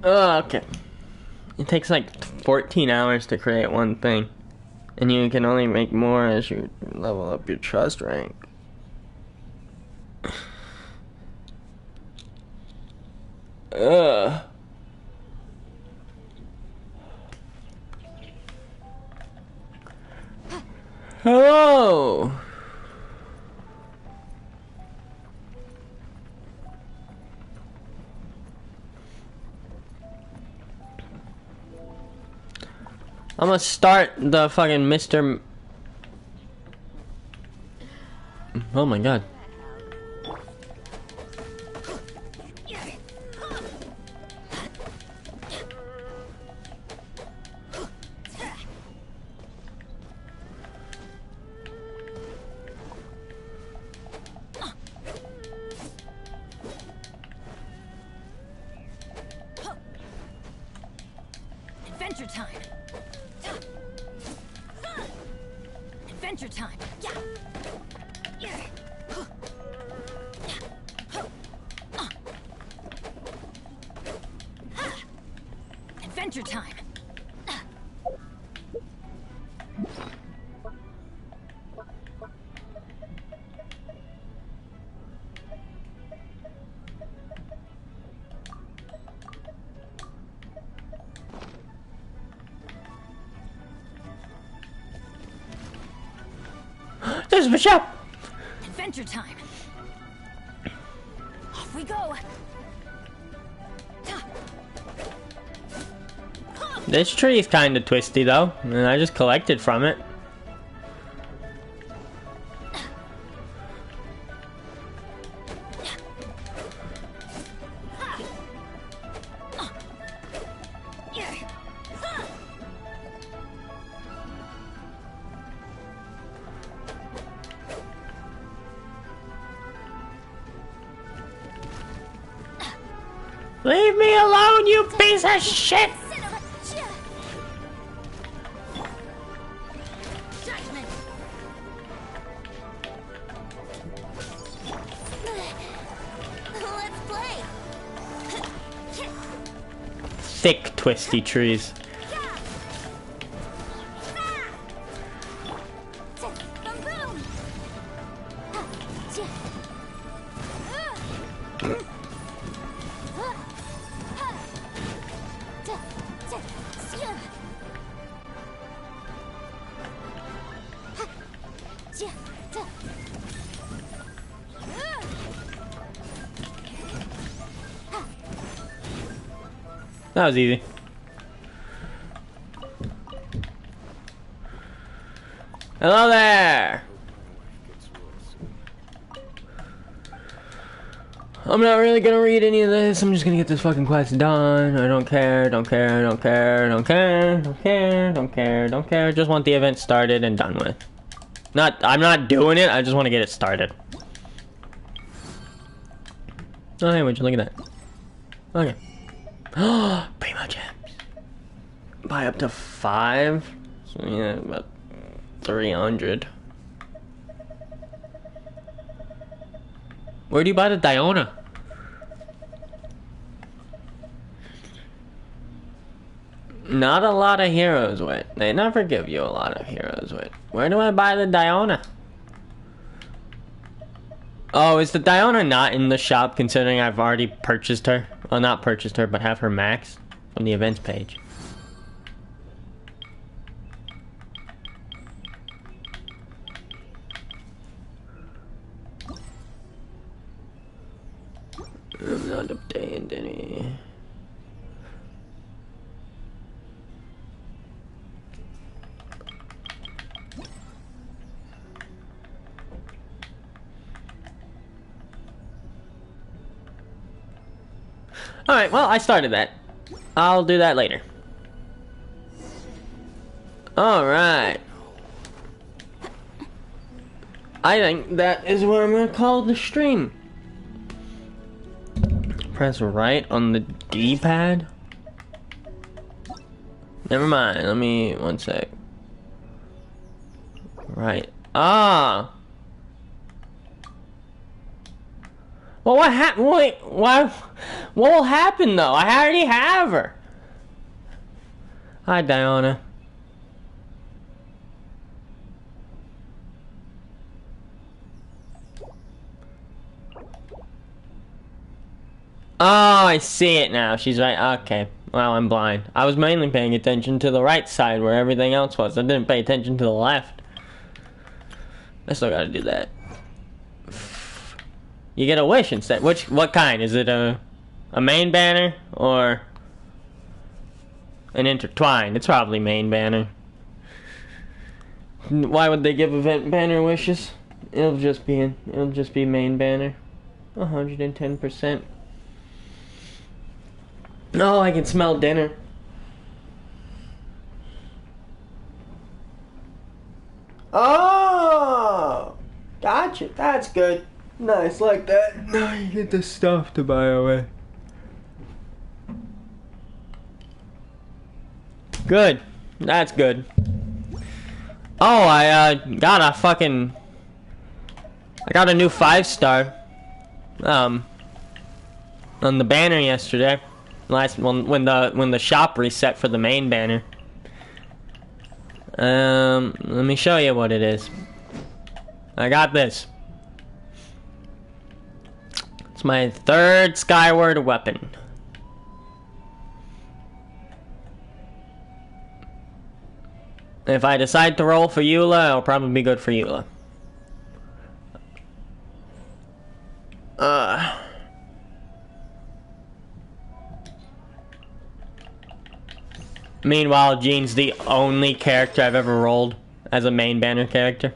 Speaker 1: Okay. It takes like 14 hours to create one thing. And you can only make more as you level up your trust rank. Hello! I'm gonna start the fucking Mr. Oh my god.
Speaker 7: Adventure time. Adventure time. Yeah. Adventure time.
Speaker 1: There's the shop.
Speaker 7: Adventure time. Off we go.
Speaker 1: This tree is kind of twisty though, and I just collected from it. Leave me alone, you piece of shit!
Speaker 2: Let's play.
Speaker 1: Thick, twisty trees. That was easy. Hello there! I'm not really gonna read any of this. I'm just gonna get this fucking quest done. I don't care, don't care, don't care, don't care, don't care, don't care, don't care. Just want the event started and done with. I'm not doing it, I just want to get it started. Oh, hey, would you look at that? Okay. Primo gems. Buy up to 5. So yeah, about 300. Where do you buy the Diona? Not a lot of heroes with. They never give you a lot of heroes with. Where do I buy the Diona? Oh, is the Diona not in the shop considering I've already purchased her? Well, not purchased her, but have her max on the events page. I'm not obtained any. Alright, well, I started that. I'll do that later. Alright. I think that is where I'm gonna call the stream. Press right on the D-pad. Never mind, let me, one sec. Right. Ah! Well, what happened? Wait, why? What will happen though? I already have her. Hi, Diana. Oh, I see it now. She's right. Okay. Wow, I'm blind. I was mainly paying attention to the right side where everything else was. I didn't pay attention to the left. I still gotta do that. You get a wish instead. What kind? Is it a main banner or and intertwined. It's probably main banner. Why would they give event banner wishes? It'll just be main banner. 110%. Oh, I can smell dinner. Oh, gotcha. That's good. Nice, like that. Now you get the stuff to buy away. Good. That's good. Oh, I got a new 5-star. On the banner yesterday. When the shop reset for the main banner. Let me show you what it is. I got this. It's my 3rd Skyward weapon. If I decide to roll for Eula, it'll probably be good for Eula. Meanwhile, Jean's the only character I've ever rolled as a main banner character.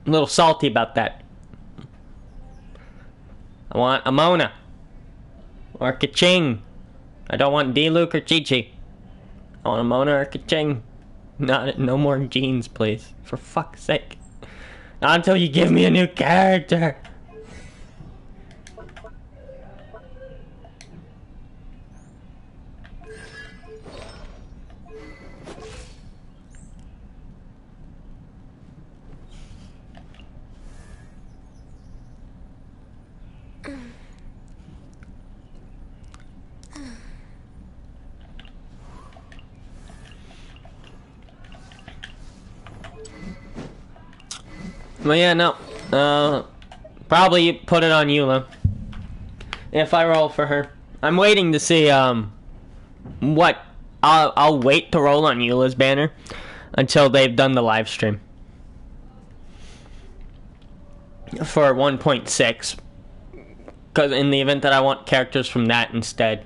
Speaker 1: I'm a little salty about that. I want Amona. Or Kaching. I don't want D-Luke or Chi-Chi. I want Amona or Kaching. No more Jeans, please. For fuck's sake. Not until you give me a new character. Well, yeah, no. Probably put it on Eula. If I roll for her. I'm waiting to see, what... I'll wait to roll on Eula's banner until they've done the live stream. For 1.6. Because in the event that I want characters from that instead.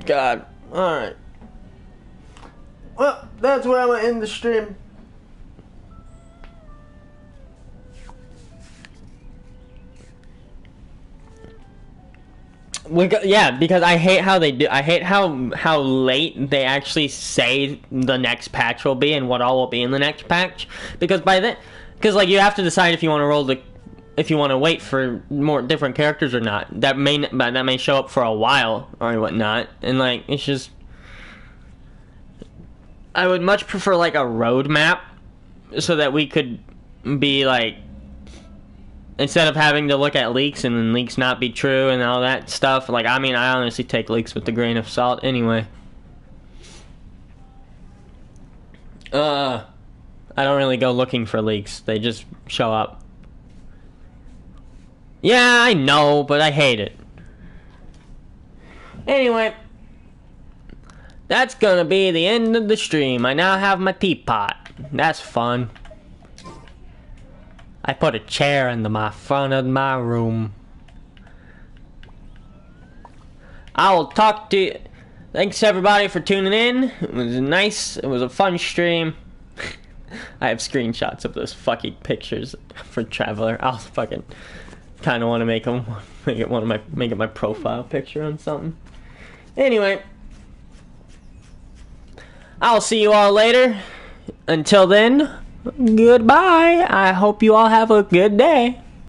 Speaker 1: God. Alright. Well, that's where I'm gonna end the stream. Yeah, because I hate how they do. I hate how late they actually say the next patch will be and what all will be in the next patch. Because by then, like you have to decide if you want to roll if you want to wait for more different characters or not. That may show up for a while or whatnot, and like it's just. I would much prefer like a roadmap, so that we could be like. Instead of having to look at leaks and then leaks not be true and all that stuff. Like, I mean, I honestly take leaks with a grain of salt anyway. I don't really go looking for leaks. They just show up. Yeah, I know, but I hate it. Anyway. That's gonna be the end of the stream. I now have my teapot. That's fun. I put a chair in the front of my room. I will talk to you. Thanks everybody for tuning in. It was nice. It was a fun stream. I have screenshots of those fucking pictures for Traveler. I'll fucking kind of want to make it my profile picture on something. Anyway, I'll see you all later. Until then. Goodbye. I hope you all have a good day.